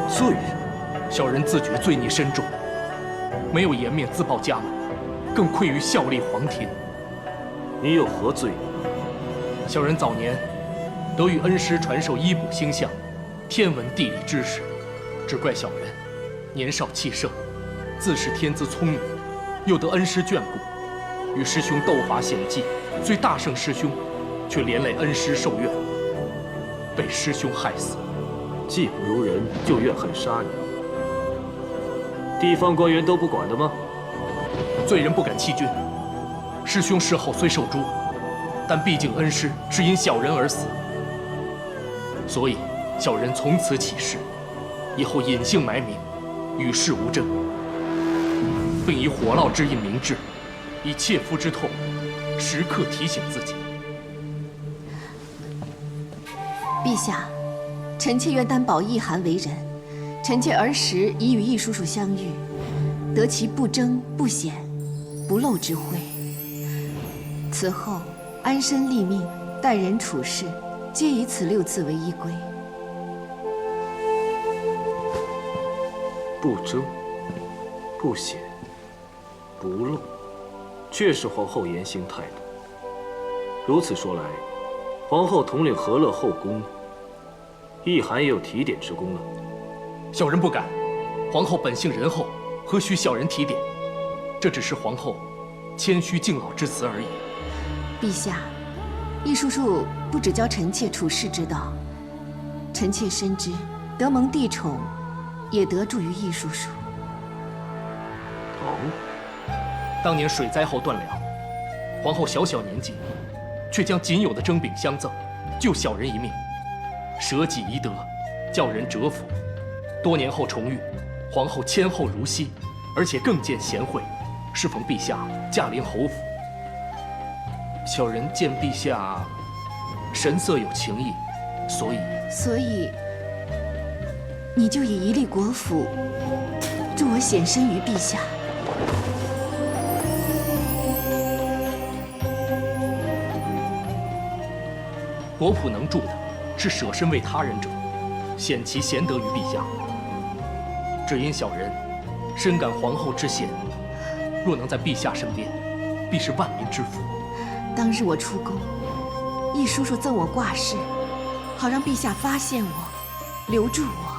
罪人？小人自觉罪孽深重，没有颜面自报家门，更愧于效力皇天。你有何罪？小人早年得与恩师传授医卜星象、天文地理知识，只怪小人年少气盛，自恃天资聪明，又得恩师眷顾，与师兄斗法险技，虽大胜师兄，却连累恩师受怨，被师兄害死。技不如人，就怨恨杀你。地方官员都不管的吗？罪人不敢欺君。师兄事后虽受诛，但毕竟恩师是因小人而死，所以小人从此起誓，以后隐姓埋名，与世无争，并以火烙之印明志，以切肤之痛，时刻提醒自己。陛下，臣妾愿担保一涵为人。臣妾儿时已与易叔叔相遇，得其不争不显、不露之慧。此后安身立命、待人处事，皆以此6字为依归。不争、不显、不露，确是皇后言行态度。如此说来，皇后统领和乐后宫，一涵也有提点之功了。小人不敢，皇后本性仁厚，何须小人提点？这只是皇后谦虚敬老之词而已。陛下，易叔叔不只教臣妾处世之道，臣妾深知得蒙帝宠，也得助于易叔叔。当年水灾后断粮，皇后小小年纪，却将仅有的蒸饼相赠，救小人一命，舍己遗德，叫人折服。多年后重遇，皇后谦厚如昔，而且更见贤惠。适逢陛下驾临侯府，小人见陛下神色有情意，所以你就以一立国府，助我显身于陛下。国仆能助的，是舍身为他人者，显其贤德于陛下。只因小人深感皇后之贤，若能在陛下身边，必是万民之福。当日我出宫，易叔叔赠我挂饰，好让陛下发现我，留住我。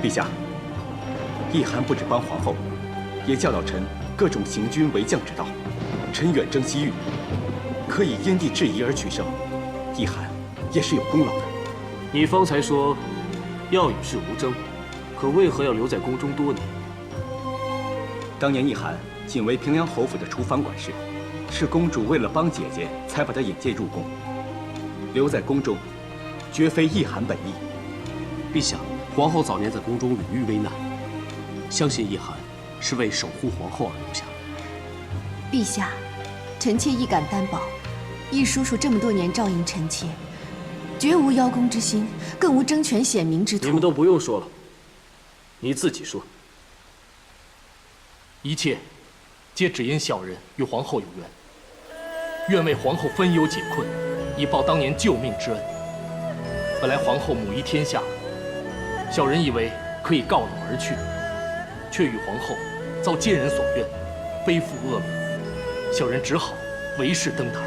陛下，易涵不止帮皇后，也教导臣各种行军为将之道。臣远征西域，可以因地制宜而取胜，易涵也是有功劳的。你方才说要与世无争，可为何要留在宫中多年？当年易涵仅为平凉侯府的厨房管事，是公主为了帮姐姐才把她引荐入宫。留在宫中，绝非易涵本意。陛下，皇后早年在宫中屡遇危难，相信易涵是为守护皇后而留下。陛下，臣妾亦敢担保，易叔叔这么多年照应臣妾，绝无邀功之心，更无争权显明之图。你们都不用说了，你自己说。一切皆只因小人与皇后有缘，愿为皇后分忧解困，以报当年救命之恩。本来皇后母仪天下，小人以为可以告老而去，却与皇后遭奸人所怨，背负恶名，小人只好为世登坛。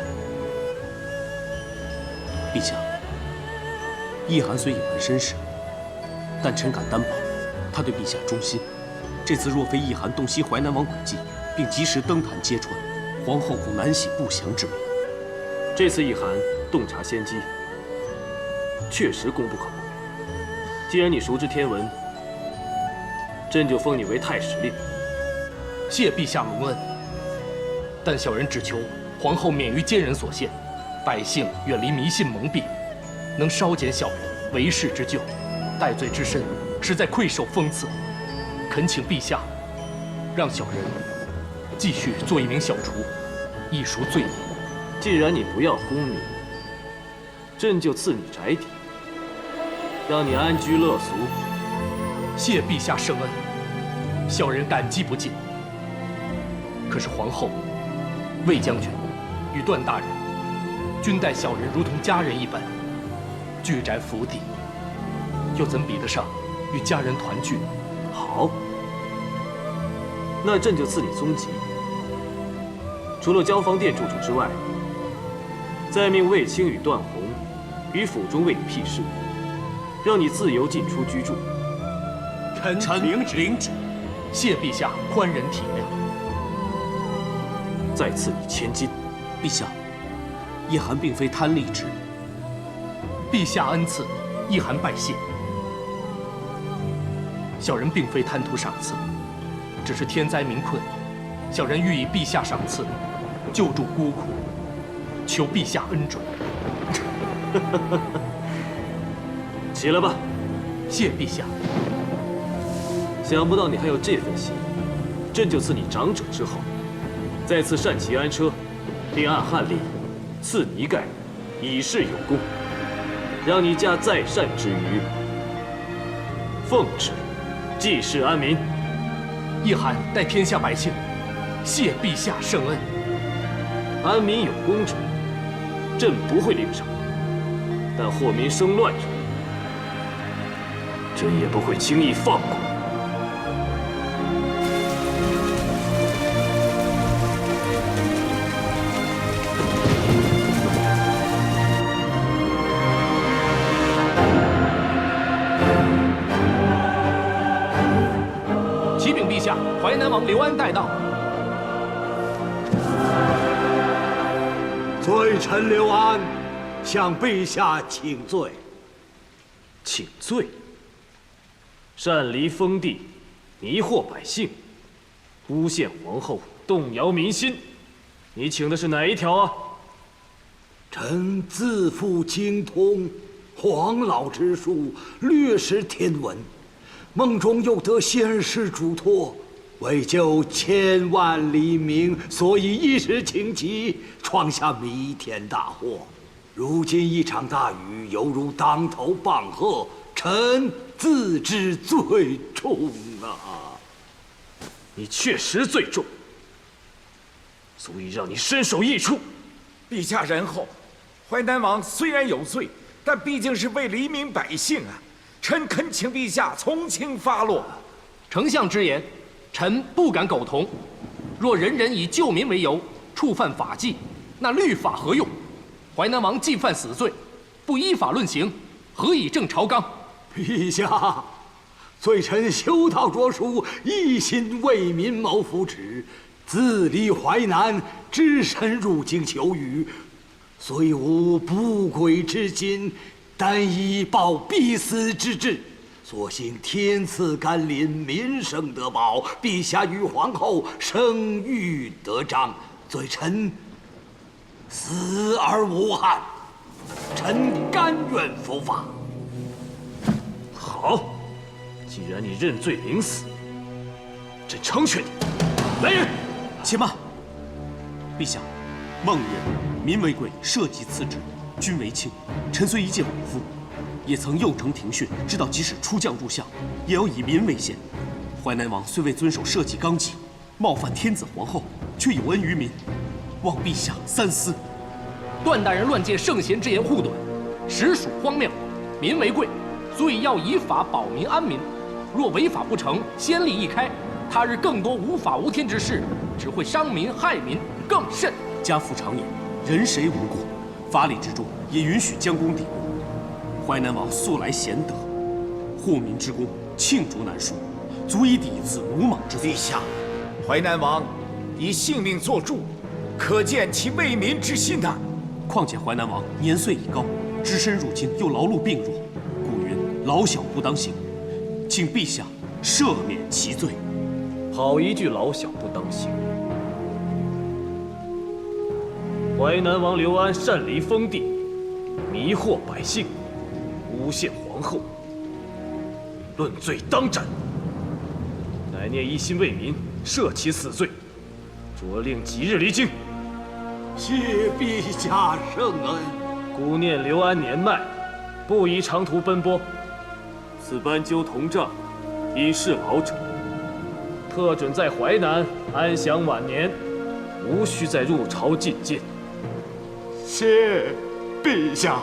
陛下，易涵虽隐瞒身世，但臣敢担保，他对陛下忠心，这次若非义涵洞悉淮南王诡计，并及时登坛揭穿，皇后恐难洗不祥之名。这次义涵洞察先机，确实功不可没。既然你熟知天文，朕就封你为太史令。谢陛下隆恩，但小人只求皇后免于奸人所陷，百姓远离迷信蒙蔽，能稍减小人为世之咎，戴罪之身实在愧受封赐，恳请陛下让小人继续做一名小厨，一赎罪孽。既然你不要功名，朕就赐你宅邸，让你安居乐俗。谢陛下圣恩，小人感激不尽。可是皇后、魏将军与段大人均待小人如同家人一般，居宅福地，又怎比得上与家人团聚？好，那朕就赐你宗籍，除了交方殿住处之外，再命卫青与段宏于府中为你辟事，让你自由进出居住。臣领旨。谢陛下宽仁体谅。再赐你千金。陛下，义涵并非贪利之人。陛下恩赐，义涵拜谢。小人并非贪图赏赐，只是天灾民困，小人欲以陛下赏赐救助孤苦，求陛下恩准。起来吧。谢陛下。想不到你还有这份心，朕就赐你长者之号，再赐单骑安车，并按汉例赐你一盖，以示有功，让你家在善之余，奉旨济世安民。义涵待天下百姓，谢陛下圣恩。安民有功者，朕不会领赏；但祸民生乱者，朕也不会轻易放过。启禀陛下，淮南王刘安带到。罪臣刘安向陛下请罪。请罪？擅离封地，迷惑百姓，诬陷皇后，动摇民心，你请的是哪一条啊？臣自负精通黄老之术，略识天文，梦中又得先师嘱托，为救千万黎民，所以一时情急，闯下弥天大祸。如今一场大雨，犹如当头棒喝，臣自知罪重啊！你确实罪重，足以让你身首异处。陛下仁厚，淮南王虽然有罪，但毕竟是为黎民百姓啊！臣恳请陛下从轻发落。丞相之言，臣不敢苟同。若人人以救民为由，触犯法纪，那律法何用？淮南王既犯死罪，不依法论刑，何以正朝纲？陛下，罪臣修道着书，一心为民谋福祉，自离淮南，只身入京求雨，虽无不轨之心，但以报必死之志。所幸天赐甘霖，民生得保，陛下与皇后声誉得彰，罪臣死而无憾，臣甘愿伏法。好，既然你认罪领死，朕成全你。来人，且慢。陛下，孟人、民为贵涉及此职，君为轻。臣虽一介武夫，也曾右承庭训，知道即使出将入相，也要以民为先。淮南王虽未遵守社稷纲纪，冒犯天子皇后，却有恩于民，望陛下三思。段大人乱借圣贤之言护短，实属荒谬。民为贵，所以要以法保民安民。若违法不成，先例一开，他日更多无法无天之事，只会伤民害民，更甚。家父常言，人谁无过？法理之中也允许将功抵过。淮南王素来贤德，护民之功罄竹难书，足以抵此鲁莽之罪。陛下，淮南王以性命作注，可见其为民之心呐。况且淮南王年岁已高，只身入京又劳碌病弱，故云老小不当行，请陛下赦免其罪。好一句老小不当行！淮南王刘安擅离封地，迷惑百姓，诬陷皇后，论罪当斩。乃念一心为民，赦其死罪，着令即日离京。谢陛下圣恩。孤念刘安年迈，不宜长途奔波，此班纠同帐，以示老者。特准在淮南安享晚年，无需再入朝觐见。谢陛下。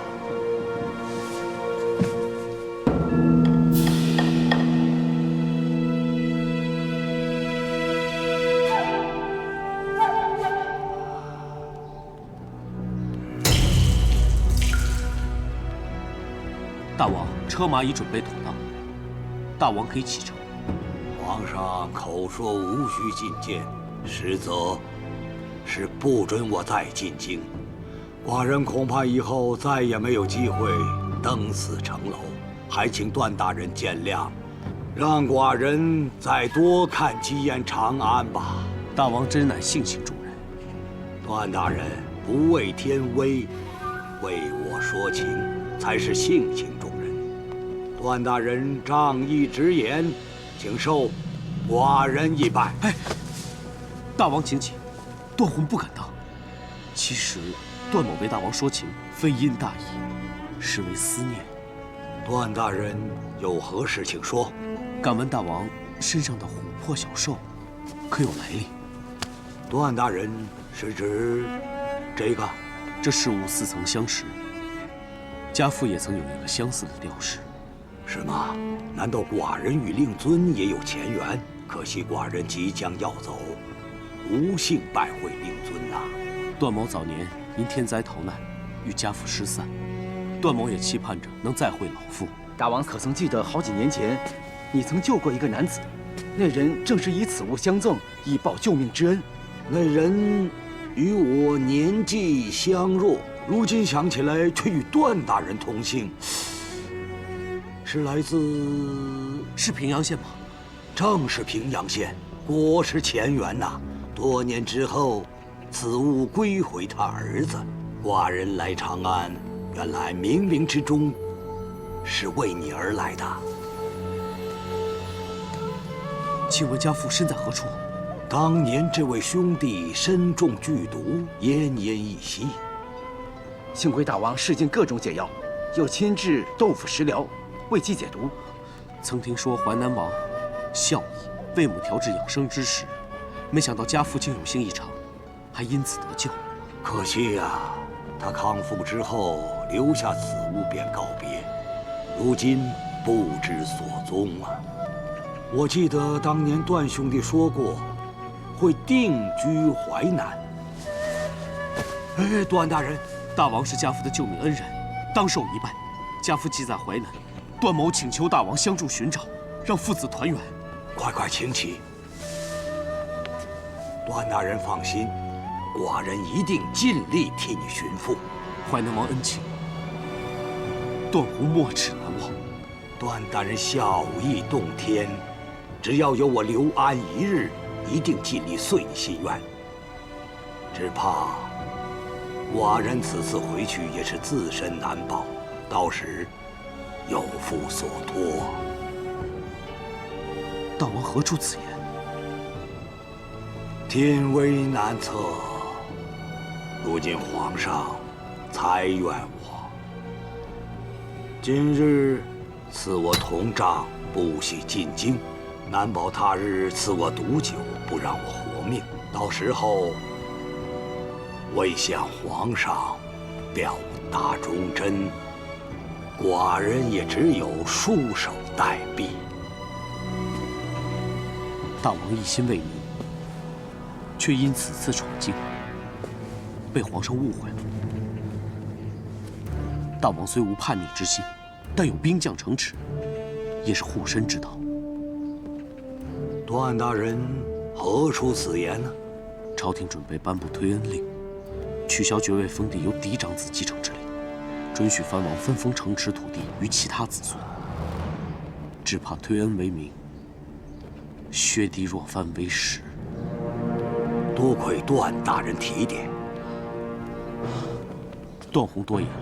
大王，车马已准备妥当，大王可以启程。皇上口说无需觐见，实则是不准我再进京。寡人恐怕以后再也没有机会登此城楼，还请段大人见谅，让寡人再多看几眼长安吧。大王真乃性情中人。段大人不畏天威，为我说情，才是性情中人。段大人仗义直言，请受寡人一拜。哎，大王请起，段宏不敢当。其实段某为大王说情，非因大义，是为思念。段大人有何事请说。敢问大王身上的琥珀小兽，可有来历？段大人是指这个？这事物似曾相识，家父也曾有一个相似的吊饰。是吗？难道寡人与令尊也有前缘？可惜寡人即将要走，无幸拜会令尊呐。段某早年因天灾逃难，与家父失散，段某也期盼着能再会老父。大王可曾记得好几年前，你曾救过一个男子？那人正是以此物相赠，以报救命之恩。那人与我年纪相若，如今想起来却与段大人同姓。是来自平阳县吗？正是平阳县，果是前缘呐。多年之后，此物归回他儿子。寡人来长安，原来冥冥之中是为你而来的。请问家父身在何处？当年这位兄弟身中剧毒，奄奄一息。幸亏大王试尽各种解药，又亲制豆腐食疗，为其解毒。曾听说淮南王孝义，为母调制养生之食，没想到家父竟有幸异常，还因此得救。可惜呀，他康复之后留下此物便告别，如今不知所踪啊。我记得当年段兄弟说过，会定居淮南。哎，段大人，大王是家父的救命恩人，当受一拜。家父既在淮南，段某请求大王相助寻找，让父子团圆。快请起。段大人放心，寡人一定尽力替你寻父。淮南王恩情，段宏没齿难忘。段大人孝义动天，只要有我刘安一日，一定尽力遂你心愿。只怕寡人此次回去也是自身难保，到时有负所托。大王何出此言？天威难测，如今皇上才怨我。今日赐我铜杖，不许进京，难保他日赐我毒酒，不让我活命。到时候为向皇上表达忠贞，寡人也只有束手待毙。大王一心为民，却因此次闯京，被皇上误会了。大王虽无叛逆之心，但有兵将城池，也是护身之道。段大人何出此言呢？朝廷准备颁布推恩令，取消爵位封地由嫡长子继承之令，准许藩王分封城池土地于其他子孙。只怕推恩为名，削嫡弱藩为实。多亏段大人提点。段宏多言了。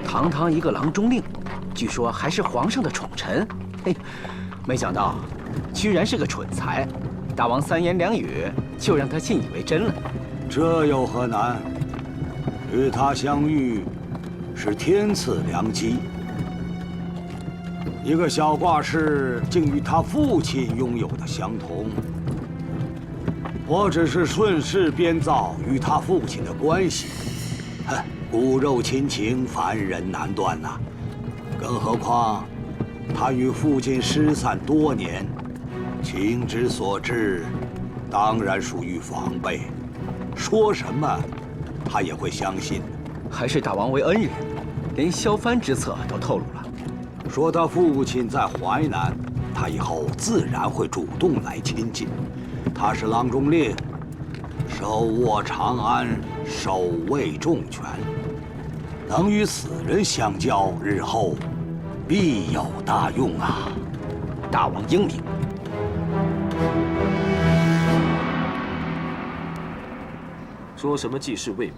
堂堂一个郎中令，据说还是皇上的宠臣。嘿，没想到，居然是个蠢材。大王三言两语就让他信以为真了。这有何难？与他相遇，是天赐良机。一个小挂饰，竟与他父亲拥有的相同。我只是顺势编造与他父亲的关系。哼，骨肉亲情，凡人难断呐。更何况，他与父亲失散多年，情之所至，当然属于防备。说什么，他也会相信。还是大王为恩人，连削藩之策都透露了。说他父亲在淮南，他以后自然会主动来亲近。他是郎中令，手握长安，守卫重权，能与此人相交，日后必有大用啊！大王英明。说什么济世为民，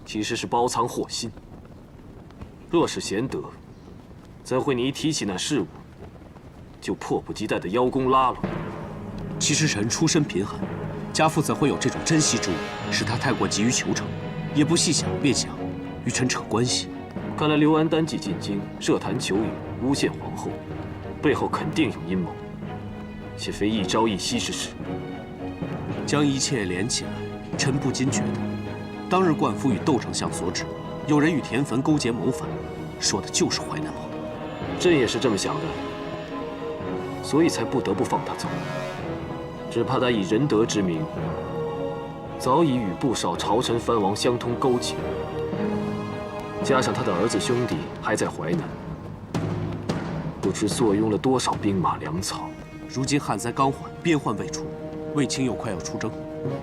其实是包藏祸心。若是贤德，怎会你一提起那事物，就迫不及待的邀功拉拢？其实臣出身贫寒，家父怎会有这种珍惜之物？是他太过急于求成，也不细想便想与臣扯关系。看来刘安单骑进京，设坛求雨，诬陷皇后，背后肯定有阴谋，且非一朝一夕之事。将一切连起来，臣不禁觉得，当日冠夫与窦丞相所指，有人与田汾勾结谋反，说的就是淮南王。朕也是这么想的，所以才不得不放他走。只怕他以仁德之名，早已与不少朝臣藩王相通勾结，加上他的儿子兄弟还在淮南，不知坐拥了多少兵马粮草。如今旱灾刚缓，边患未除，卫青又快要出征，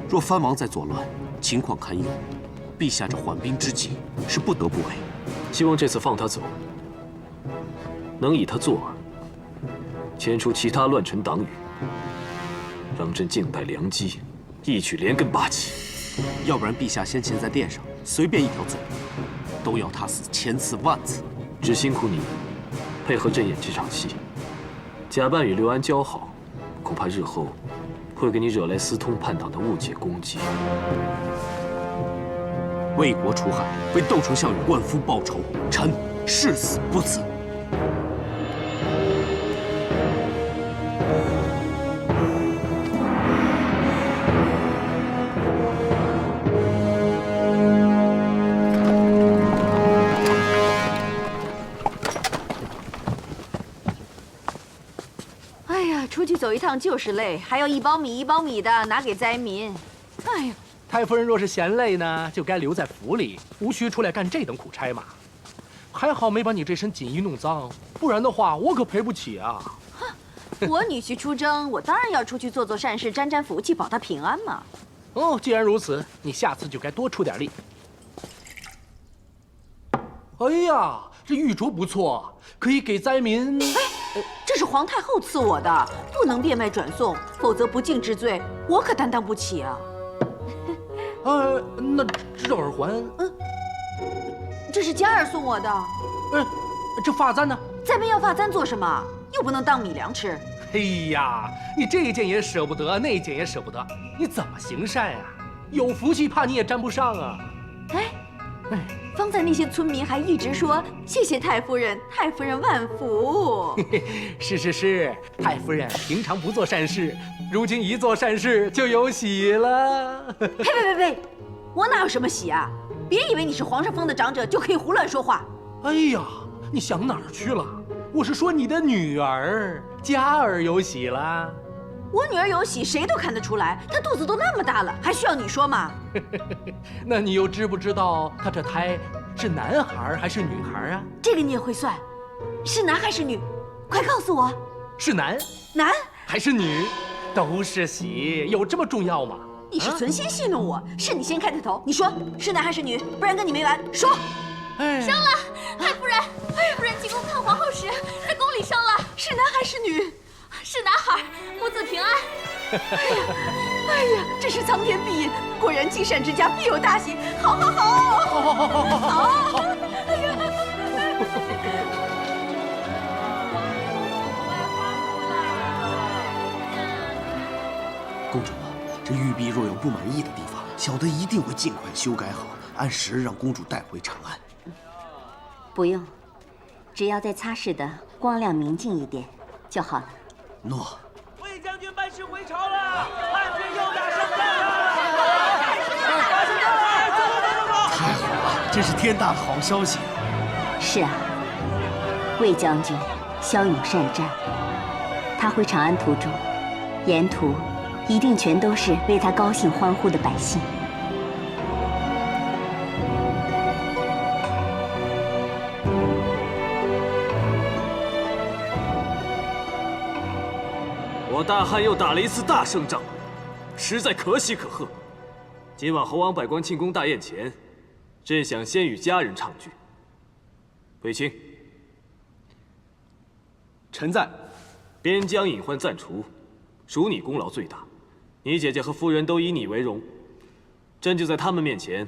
若藩王再作乱，情况堪忧。陛下这缓兵之计是不得不为。希望这次放他走，能以他作饵，牵出其他乱臣党羽，让朕敬拜良机，一举连根拔起。要不然陛下先前在殿上随便一条罪，都要他死千次万次。只辛苦你配合朕演这场戏，假扮与刘安交好，恐怕日后会给你惹来私通叛党的误解攻击。为国除害，为窦丞相与冠夫报仇，臣誓死不辞。哎呀，出去走一趟就是累，还要一包米一包米的拿给灾民。哎呀，太夫人若是嫌累呢，就该留在府里，无需出来干这等苦差嘛。还好没把你这身锦衣弄脏，不然的话我可赔不起啊。哼，我女婿出征，我当然要出去做做善事，沾沾福气，保他平安嘛。哦，既然如此，你下次就该多出点力。哎呀，这玉镯不错，可以给灾民。哎，这是皇太后赐我的，不能变卖转送，否则不敬之罪，我可担当不起啊。那这耳环，这是佳儿送我的。这发簪呢？灾民要发簪做什么？又不能当米粮吃。哎呀，你这件也舍不得，那件也舍不得，你怎么行善啊？有福气怕你也沾不上啊！哎，方才那些村民还一直说谢谢太夫人，太夫人万福。是，太夫人平常不做善事，如今一做善事就有喜了。呸！我哪有什么喜啊？别以为你是皇上封的长者就可以胡乱说话。哎呀，你想哪儿去了？我是说你的女儿佳儿有喜了。我女儿有喜，谁都看得出来。她肚子都那么大了，还需要你说吗？那你又知不知道他这胎是男孩还是女孩啊？这个你也会算，是男还是女？快告诉我。是男。男还是女？都是喜，有这么重要吗？你是存心戏弄我，是你先开的头。你说是男还是女？不然跟你没完。说。生了，太夫人，夫人进宫看皇后时，在宫里生了。是男还是女？是男孩，母子平安。哎呀，真是苍天必应，果然积善之家必有大喜。好。哎呀！公主，这玉璧若有不满意的地方，小的一定会尽快修改好，按时让公主带回长安。不用，只要再擦拭的光亮明净一点就好了。诺。魏将军班师回朝了，汉军又打胜仗了！太好了，这是天大的好消息。是啊，魏将军骁勇善战，他回长安途中，沿途一定全都是为他高兴欢呼的百姓。我大汉又打了一次大胜仗，实在可喜可贺。今晚侯王百官庆功大宴前，朕想先与家人畅聚。卫青，臣在。边疆隐患暂除，属你功劳最大。你姐姐和夫人都以你为荣，朕就在他们面前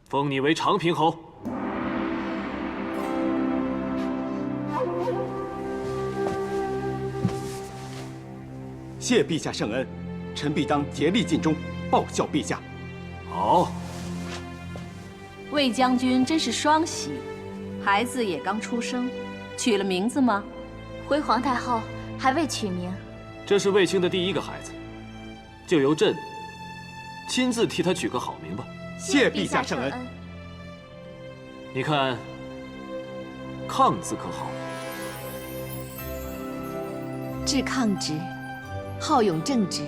封你为长平侯。谢陛下圣恩，臣必当竭力尽忠，报效陛下。好。魏将军真是双喜，孩子也刚出生，取了名字吗？回皇太后还未取名。这是卫青的第一个孩子，就由朕亲自替他取个好名吧。谢陛下圣恩。你看，抗字可好？志抗直，好勇正直。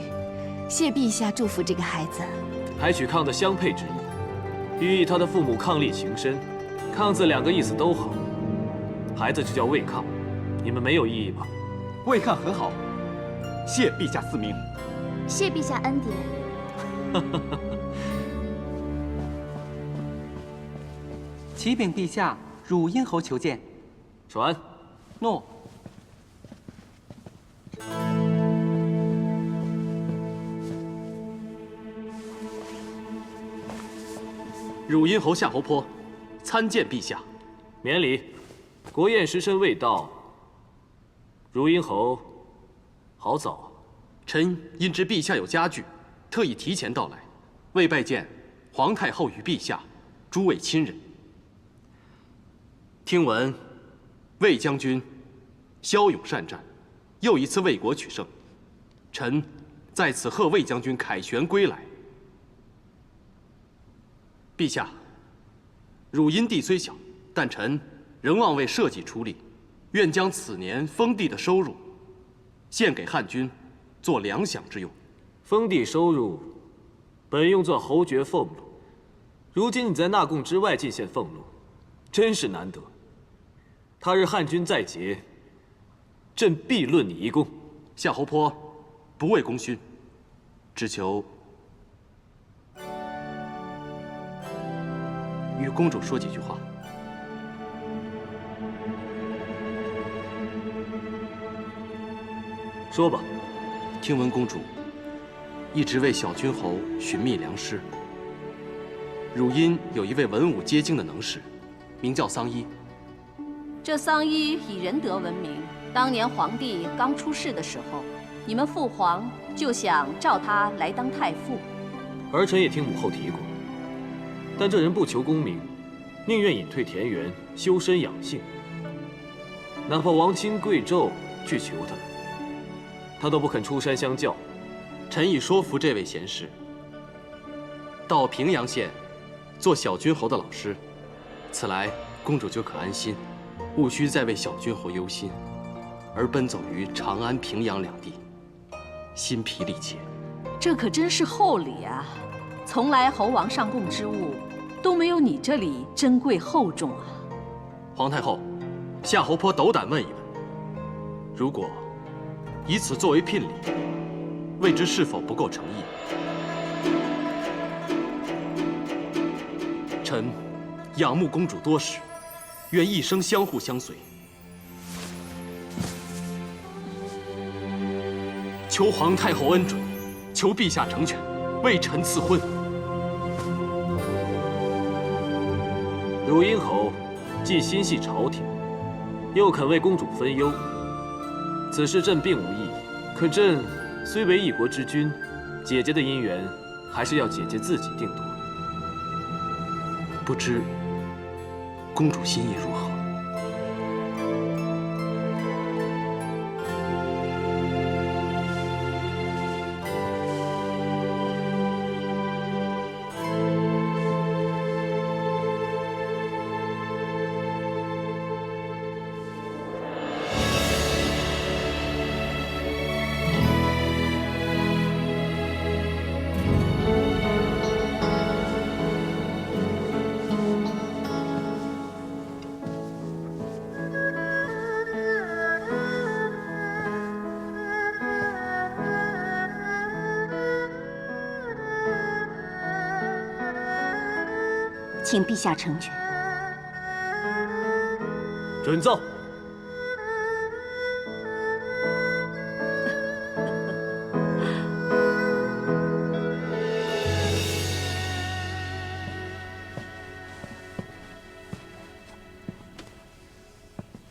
谢陛下祝福这个孩子。还取抗的相配之意，寓意他的父母伉俪情深。抗字两个意思都好，孩子就叫魏抗，你们没有异议吧？魏抗很好，谢陛下赐名。谢陛下恩典。启禀陛下，汝阴侯求见。传。诺。汝阴侯夏侯颇，参见陛下。免礼。国宴时辰未到，汝阴侯好早。臣因知陛下有家具，特意提前到来，为拜见皇太后与陛下诸位亲人。听闻魏将军骁勇善战，又一次为国取胜，臣在此贺魏将军凯旋归来。陛下，汝阴地虽小，但臣仍望为社稷出力，愿将此年封地的收入献给汉军，做粮饷之用。封地收入本用作侯爵俸禄，如今你在纳贡之外进献俸禄，真是难得。他日汉军再捷，朕必论你一功。夏侯颇不为功勋，只求与公主说几句话。说吧。听闻公主一直为小君侯寻觅良师，汝阴有一位文武皆精的能士，名叫桑衣。这桑衣以仁德闻名，当年皇帝刚出世的时候，你们父皇就想召他来当太傅。儿臣也听母后提过，但这人不求功名，宁愿隐退田园，修身养性。哪怕王亲贵胄去求他，他都不肯出山相教。臣已说服这位贤士，到平阳县做小君侯的老师，此来公主就可安心，务须再为小君侯忧心，而奔走于长安、平阳两地。心疲力竭。这可真是厚礼啊！从来侯王上贡之物都没有你这里珍贵厚重啊。皇太后，夏侯颇斗胆问一问：如果以此作为聘礼，未知是否不够诚意？臣仰慕公主多时，愿一生相互相随。求皇太后恩准，求陛下成全，为臣赐婚。汝阴侯既心系朝廷，又肯为公主分忧，此事朕并无异议。可朕虽为一国之君，姐姐的姻缘还是要姐姐自己定夺。不知公主心意如何？请陛下成全。准奏。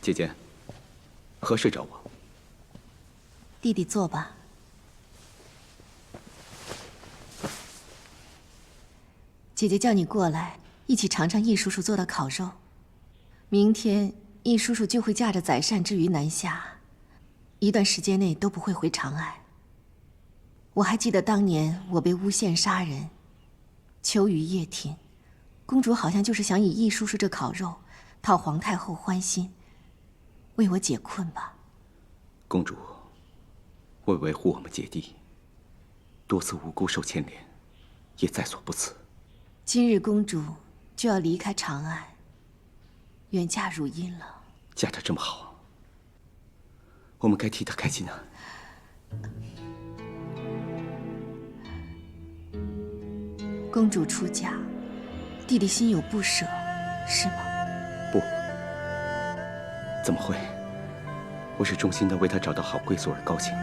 姐姐，何事找我？弟弟坐吧。姐姐叫你过来，一起尝尝易叔叔做的烤肉。明天易叔叔就会驾着载善之鱼南下，一段时间内都不会回长安。我还记得当年我被诬陷杀人，秋雨夜听，公主好像就是想以易叔叔这烤肉讨皇太后欢心，为我解困吧。公主为维护我们姐弟，多次无辜受牵连，也在所不辞。今日公主就要离开长安，远嫁汝阴了。嫁得这么好，我们该替她开心啊！公主出嫁，弟弟心有不舍，是吗？不，怎么会？我是衷心的为她找到好归宿而高兴。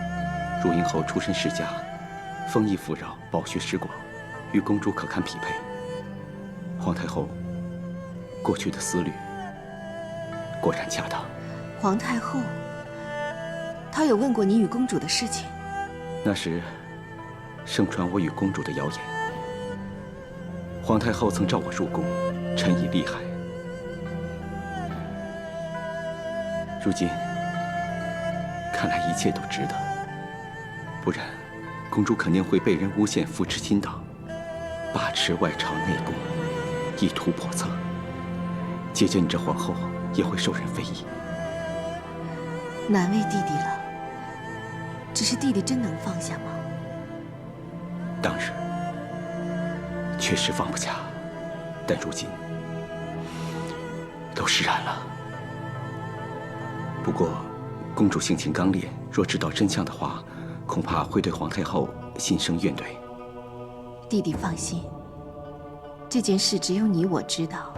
汝阴侯出身世家，丰衣富饶，饱学识广，与公主可堪匹配。皇太后过去的思虑果然恰当。皇太后，她有问过你与公主的事情？那时盛传我与公主的谣言，皇太后曾召我入宫，陈以厉害。如今看来一切都值得，不然公主肯定会被人诬陷扶持亲党，把持外朝内宫，意图叵测。姐姐你这皇后也会受人非议。难为弟弟了。只是弟弟真能放下吗？当日确实放不下，但如今都释然了。不过公主性情刚烈，若知道真相的话，恐怕会对皇太后心生怨怼。弟弟放心，这件事只有你我知道，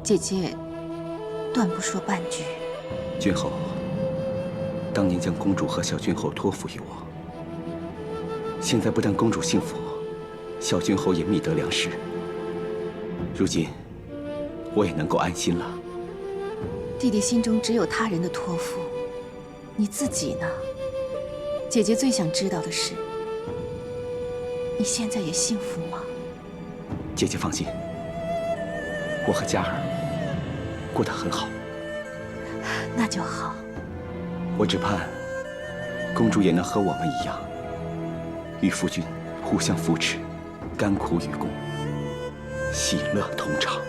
姐姐断不说半句。君后当年将公主和小君后托付于我，现在不但公主幸福，小君后也觅得良师。如今我也能够安心了。弟弟心中只有他人的托付，你自己呢？姐姐最想知道的是，你现在也幸福吗？姐姐放心，我和嘉儿过得很好。那就好。我只盼公主也能和我们一样，与夫君互相扶持，甘苦与共，喜乐同场。